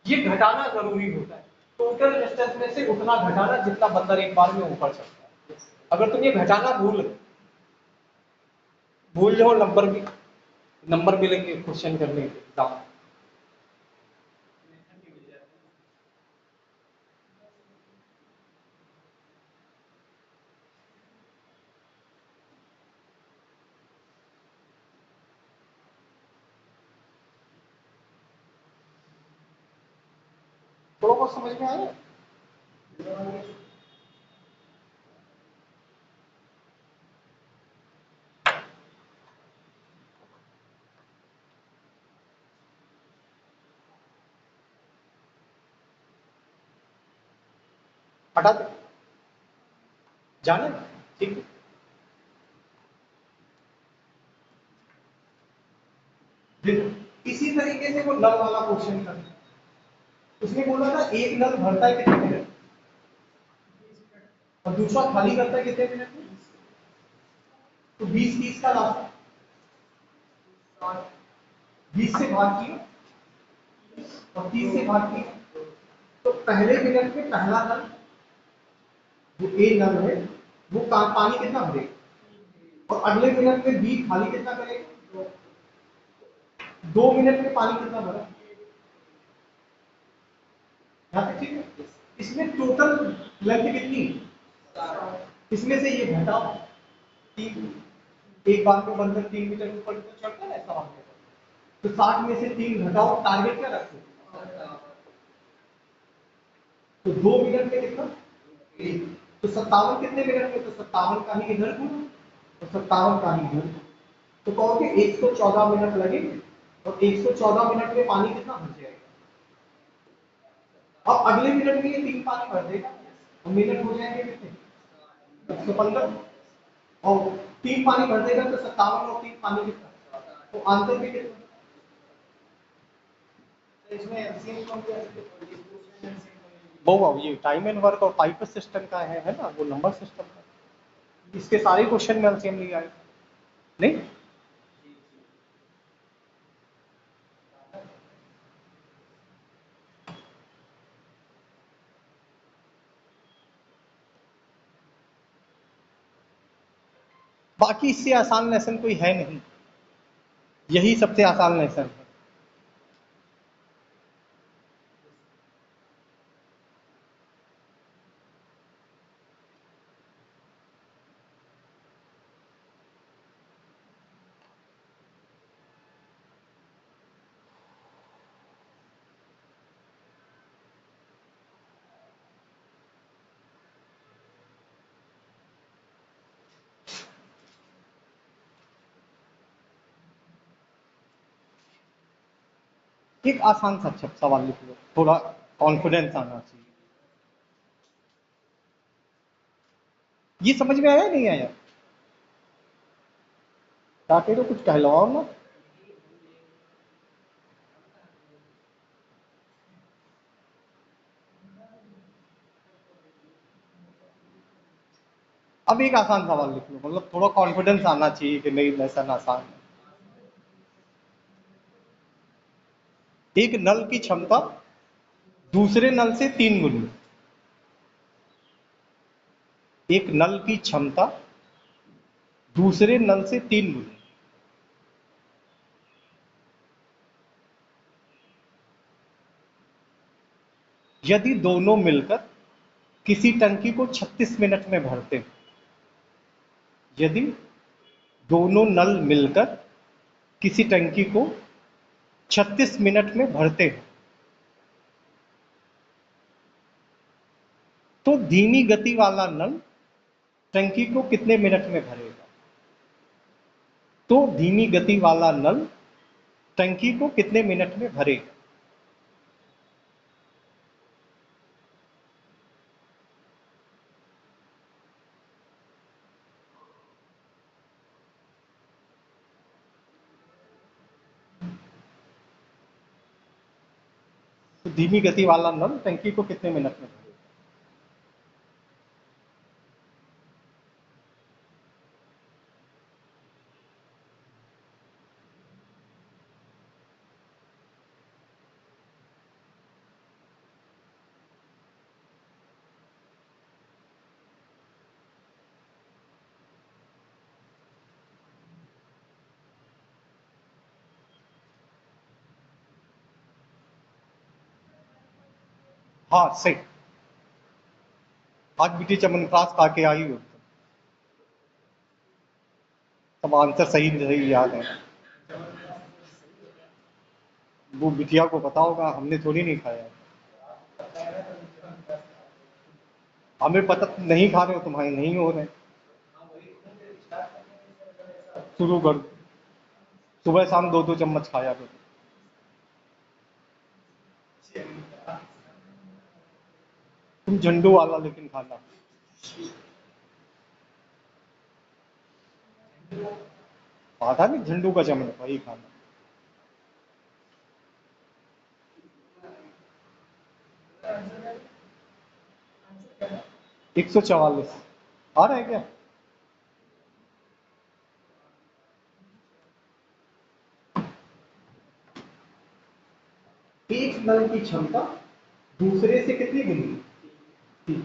ये घटाना जरूरी होता है, टोटल डिस्टेंस में से उतना घटाना जितना बंदर एक बार में ऊपर चढ़ता है। अगर तुम ये घटाना भूल जाओ, नंबर मिलेंगे क्वेश्चन करने के एग्जाम। थोड़ा बहुत समझ में आया। हटा दे, जाने ठीक है। देखो इसी तरीके से वो नल वाला क्वेश्चन था, उसने बोला था एक नल भरता है कितने मिनट और दूसरा खाली करता है कितने मिनट में। तो 20 30 का लास्ट 20 से भाग किया और 30 से भाग किया, तो पहले मिनट में पहला नल जो ए नल है वो पानी कितना भरेगा, और अगले मिनट में बी खाली कितना करेगा, 2 मिनट में पानी कितना भरा। यहाँ तक ठीक है। इसमें टोटल लेंथ कितनी, इसमें से ये घटाओ 3, एक बार में बंदर 3 मीटर ऊपर चढ़ता है ऐसा बात है। तो 60 में से 3 घटाओ, टारगेट क्या रखो, तो 2 मिनट में कितना 1, तो 57 कितने मिनट में, तो 57 का ही इधर गुणा और 57 का ही इधर, तो कहोगे 114 मिनट लगेंगे, और 114 मिनट में पानी कितना भर जाएगा। अब अगले मिनट में ये 3 पानी भर देगा और मिनट हो जाएंगे कितने 115, और 3 पानी भर देगा तो 57 और 3 पानी कितना, तो आंसर भी कितना। इसमें एलसीएम कौन सा है, वो ये टाइम एंड वर्क और पाइपर सिस्टम का है ना, वो नंबर सिस्टम का। इसके सारे क्वेश्चन में एलसीएम लिया है नहीं। बाकी इससे आसान लेसन कोई है नहीं, यही सबसे आसान लेसन है। एक आसान सा अच्छा सवाल लिख लो, थोड़ा कॉन्फिडेंस आना चाहिए। ये समझ में आया नहीं आया, ताकि तो कुछ कहलवाओ ना। अब एक आसान सवाल लिख लो, मतलब थोड़ा कॉन्फिडेंस आना चाहिए कि नहीं लेसन आसान है। एक नल की क्षमता दूसरे नल से 3 गुनी। एक नल की क्षमता दूसरे नल से 3 गुनी। यदि दोनों मिलकर किसी टंकी को 36 मिनट में भरते हैं। यदि दोनों नल मिलकर किसी टंकी को 36 मिनट में भरते हैं, तो धीमी गति वाला नल टंकी को कितने मिनट में भरेगा? तो धीमी गति वाला नल टंकी को कितने मिनट में भरेगा? तो धीमी गति वाला नल टंकी को कितने मिनट में भरेगा? हाँ सही। आज बीटी चमनप्राश खा के आई हो, सब आंसर सही सही याद है। वो बिटिया को पता होगा, हमने थोड़ी नहीं खाया। हमें पता नहीं खा रहे हो, तुम्हारे नहीं हो रहे। शुरू कर, सुबह शाम 2-2 चम्मच खाया करो। तुम झंडू वाला लेकिन खाना। पता नहीं, झंडू का चमन वही खाना। 144 आ रहा है क्या? एक नल की क्षमता दूसरे से कितनी गुनी? 3।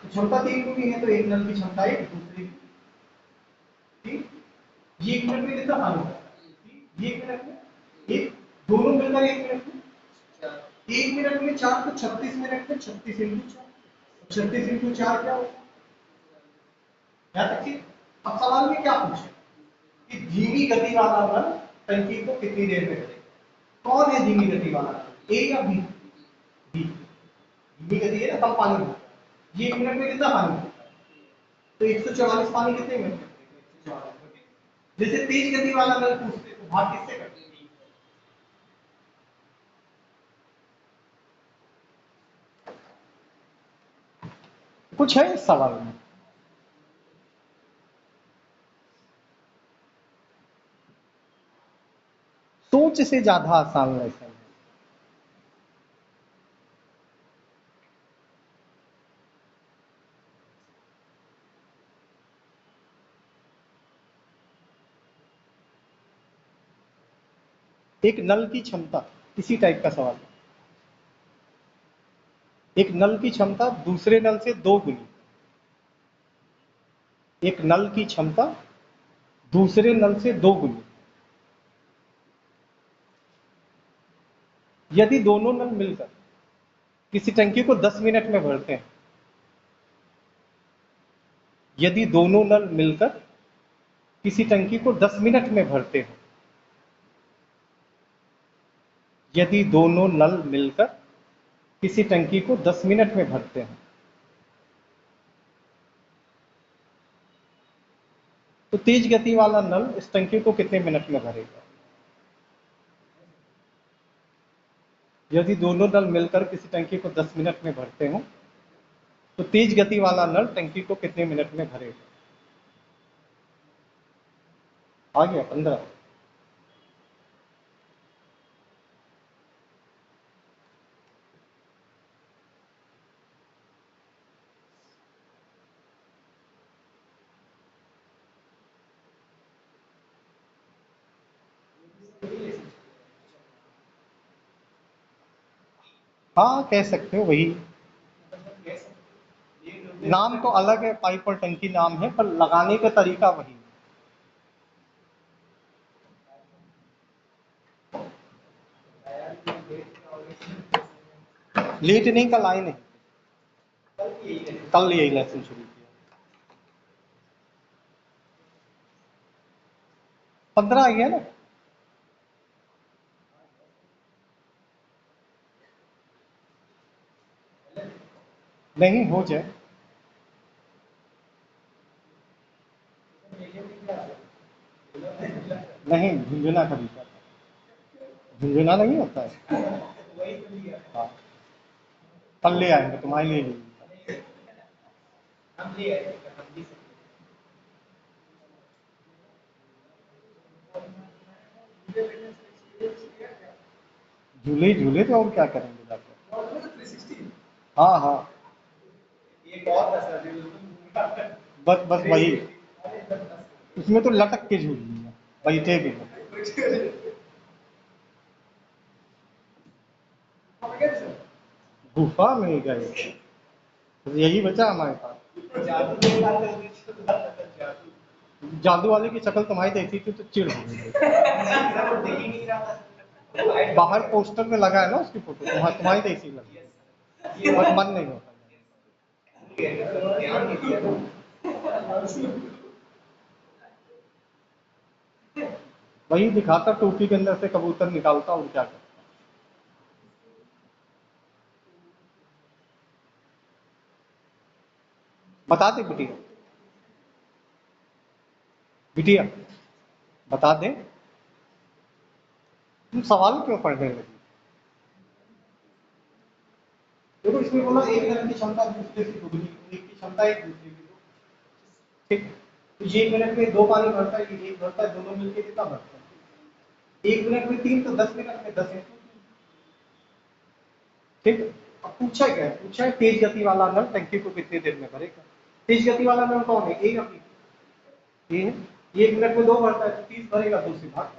क्षमता 3 गुनी है, तो एक नल की क्षमता है दूसरे की। ठीक, ये 1 मिनट में कितना पानी होता है? ये 1 मिनट में एक, दोनों मिलकर 1 मिनट में 1 मिनट में 4, तो 36 मिनट में 36 इंटू 4, 36 इंटू 4 क्या होगा? याद रखिए। अब सवाल में क्या पूछे कि धीमी गति वाला नल टंकी को कितनी देर में भरेगा? कौन है धीमी गति वाला नल, ए या बी? बी। धीमी गति है ना, कम पानी भरता है। ये 1 मिनट में कितना पानी भरता है? तो 144 पानी कितने मिनट में? 144। जैसे तेज गति वाला नल पूछते तो भाग किससे करते? कुछ है इस सवाल में? सोच से ज्यादा आसान लेसन है। एक नल की क्षमता, इसी टाइप का सवाल है। एक नल की क्षमता दूसरे नल से 2 गुनी। एक नल की क्षमता दूसरे नल से 2 गुनी। यदि दोनों नल मिलकर किसी टंकी को 10 मिनट में भरते हैं। यदि दोनों नल मिलकर किसी टंकी को 10 मिनट में भरते हैं। यदि दोनों नल मिलकर किसी टंकी को 10 मिनट में भरते हैं, तो तेज गति वाला नल इस टंकी को कितने मिनट में भरेगा? यदि दोनों नल मिलकर किसी टंकी को 10 मिनट में भरते हो, तो तेज गति वाला नल टंकी को कितने मिनट में भरेगा? आ गया 15। हाँ कह सकते हो वही। नाम तो अलग है, पाइप और टंकी नाम है, पर लगाने का तरीका वही है। लेट नहीं, कल आए नहीं, कल यही लेसन शुरू किया। 15 आई है ना। नहीं हो जाए। नहीं झुंझुना कभी का, झुंझुना नहीं होता है। हाँ कल ले आएंगे तुम्हारे लिए भी। झूले झूले तो और क्या करेंगे जाकर। हाँ हाँ बस बस वही, उसमें तो लटक के झूल लिया, बैठे भी नहीं। गुफा में गए, यही बचा हमारे पास। जादू वाले की शक्ल तुम्हारी देखी थी तो चिढ़ हो गई। बाहर पोस्टर में लगा है ना उसकी फोटो, तुम्हारी देखी लगी, बट मन नहीं होता। वही दिखाता, टोपी के अंदर से कबूतर निकालता और क्या करता। बता दे बिटिया, बिटिया बता दे, तुम सवाल क्यों पढ़ने लगी। देखो इसमें बोला एक तरह की क्षमता दूसरे से दुगनी, एक की क्षमता एक दूसरे की दो। ठीक, तो ये 1 मिनट में 2 पानी भरता है, ये 1 भरता है, दोनों मिलके कितना भरता है। 1 मिनट में 3, तो 10 मिनट में 10 है। ठीक, अब पूछा क्या है, पूछा है तेज गति वाला नल टंकी को कितनी देर में भरेगा। तेज गति वाला नल कौन है, ए या बी। ए है, ये 1 मिनट में 2 भरता है, तो 30 भरेगा, 2 से भाग।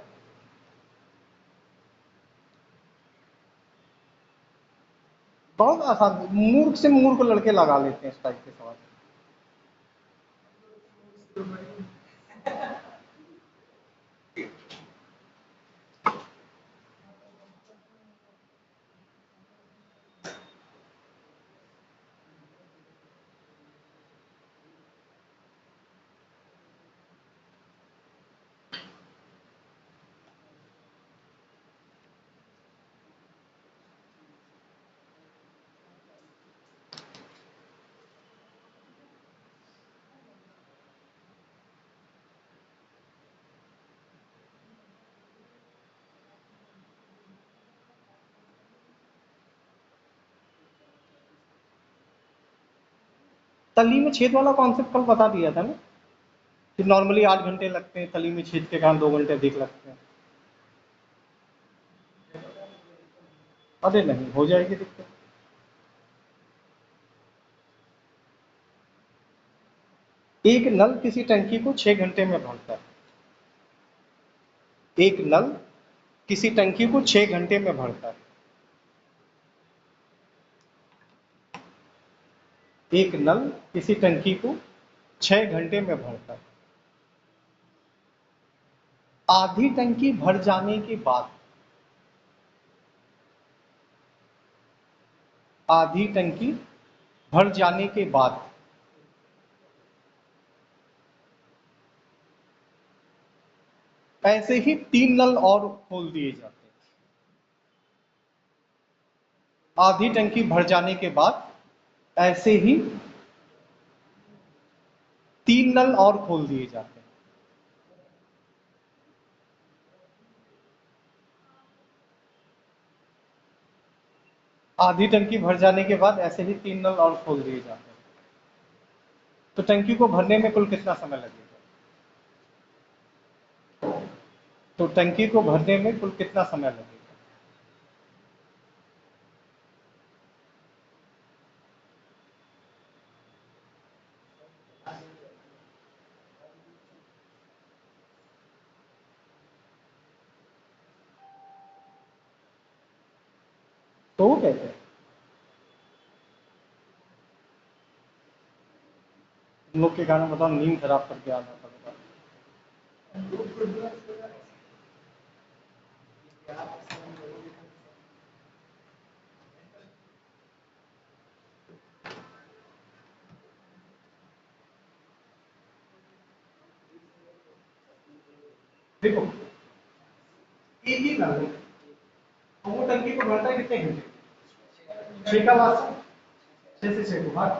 बहुत आसान, मूर्ख से मूर्ख लड़के लगा लेते हैं इस टाइप के सवाल। तली में छेद वाला कॉन्सेप्ट कल बता दिया था ना, कि नॉर्मली 8 घंटे लगते हैं, तली में छेद के कारण 2 घंटे अधिक लगते हैं। अरे नहीं, हो जाएगी दिक्कत। एक नल किसी टंकी को 6 घंटे में भरता है। एक नल किसी टंकी को 6 घंटे में भरता है। एक नल किसी टंकी को 6 घंटे में भरता है। आधी टंकी भर जाने के बाद, आधी टंकी भर जाने के बाद ऐसे ही 3 नल और खोल दिए जाते हैं। आधी टंकी भर जाने के बाद ऐसे ही 3 नल और खोल दिए जाते हैं। आधी टंकी भर जाने के बाद ऐसे ही 3 नल और खोल दिए जाते हैं। तो टंकी को भरने में कुल कितना समय लगेगा। तो टंकी को भरने में कुल कितना समय लगेगा। तो वो कैसे है? तुम लोग के कारण बताओ नींद खराब करके आ रहा था बताओ। देखो एक ही कर लो, और वो टंकी को भरता है कितने घंटे? 6 का वास्ता 6 से 6 को भाग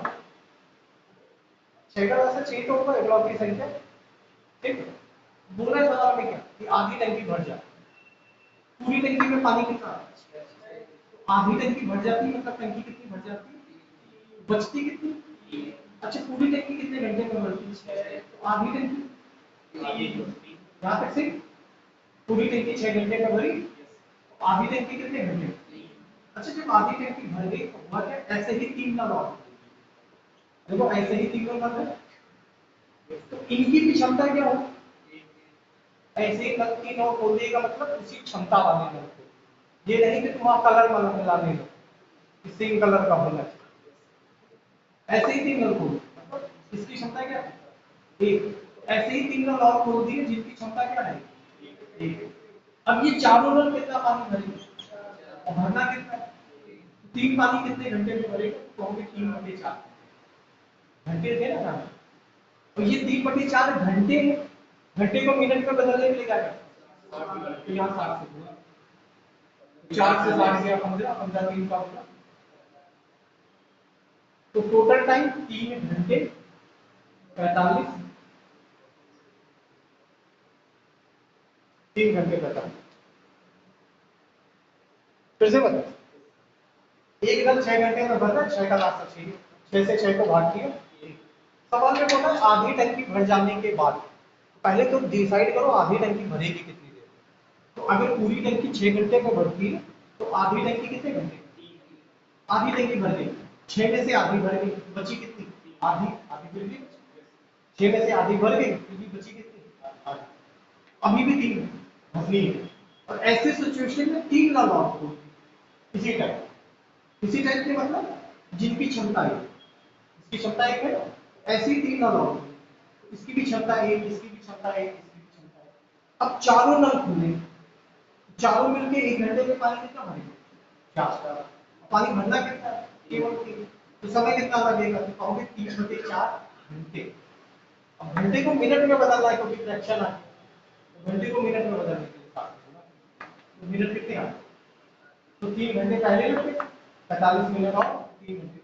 6 का वास्ता 6 तो होगा इकलौती संख्या। ठीक है, बोला है सवाल में क्या कि आधी टंकी भर जाए, पूरी टंकी में पानी कितना है? तो आधी टंकी भर जाती है मतलब टंकी कितनी भर जाती है, बचती कितनी? अच्छा पूरी टंकी कितने घंटे में भरती है? तो आधी टंकी यहाँ तक से पूरी टंकी 6 घंटे में भरी, तो आधी टंकी कितने घंटे? अच्छा जब आधी टंकी भर गई तो हुआ क्या, ऐसे ही 3 नल और, देखो ऐसे ही 3 नल है, तो इनकी भी क्षमता क्या हो? ऐसे ही नल की नौ खोलने का मतलब उसी क्षमता वाले नल को, ये नहीं कि तुम वहां कलर मिलाने लो, सेम कलर का होना चाहिए। ऐसे ही 3 नल खोल मतलब इसकी क्षमता क्या है? एक। ऐसे ही 3 नल और खोल दिए जिनकी क्षमता क्या है? एक। अब ये चारों नल कितना पानी भरेंगे और भरना कितना है? 3 पानी कितने घंटे में भरेगा? तो होंगे 3/4 घंटे थे ना। तो ये 3/4 घंटे, घंटे को मिनट में बदलने के लिए क्या करते हैं? तो यहाँ 60 से गुणा, 4 से 60 गया 15, 15 3 का होगा, तो टोटल टाइम 3 घंटे 45, 3 घंटे 45। फिर से बता, एक नल 6 घंटे में भरना, 6 का रास्ता 6, 6 से 6 को भाग दिया। सवाल में बोला आधी टंकी भर जाने के बाद, पहले तो डिसाइड करो आधी टंकी भरेगी कितनी देर में। तो अगर पूरी टंकी 6 घंटे में भरती है तो आधी टंकी कितने घंटे? आधी टंकी भर गई, 6 में से आधी भर गई, बची कितनी? आधी, आधी फिर भी 6 में से आधी भर गई, फिर भी बची कितनी? आधी। अभी भी 3 भरनी है, और ऐसे सिचुएशन में 3 नल और खोल इसी टाइप, इसी टाइप के मतलब जिनकी क्षमता है, इसकी क्षमता एक है, ऐसी 3 नल और, इसकी भी क्षमता एक, इसकी भी क्षमता एक, इसकी भी क्षमता एक। अब चारों नल खुले, चारों मिलके 1 घंटे में पानी कितना भरेंगे? 4। पानी भरना कितना है? केवल 3, तो समय कितना लगेगा? तो कहोगे 3/4 घंटे। अब घंटे को मिनट में बदलना है क्योंकि फ्रैक्शन है, तो घंटे को मिनट में बदलने के लिए 7 होगा, तो मिनट कितने आ? तो 3 घंटे पहले लगे, 45 मिनट और 3 घंटे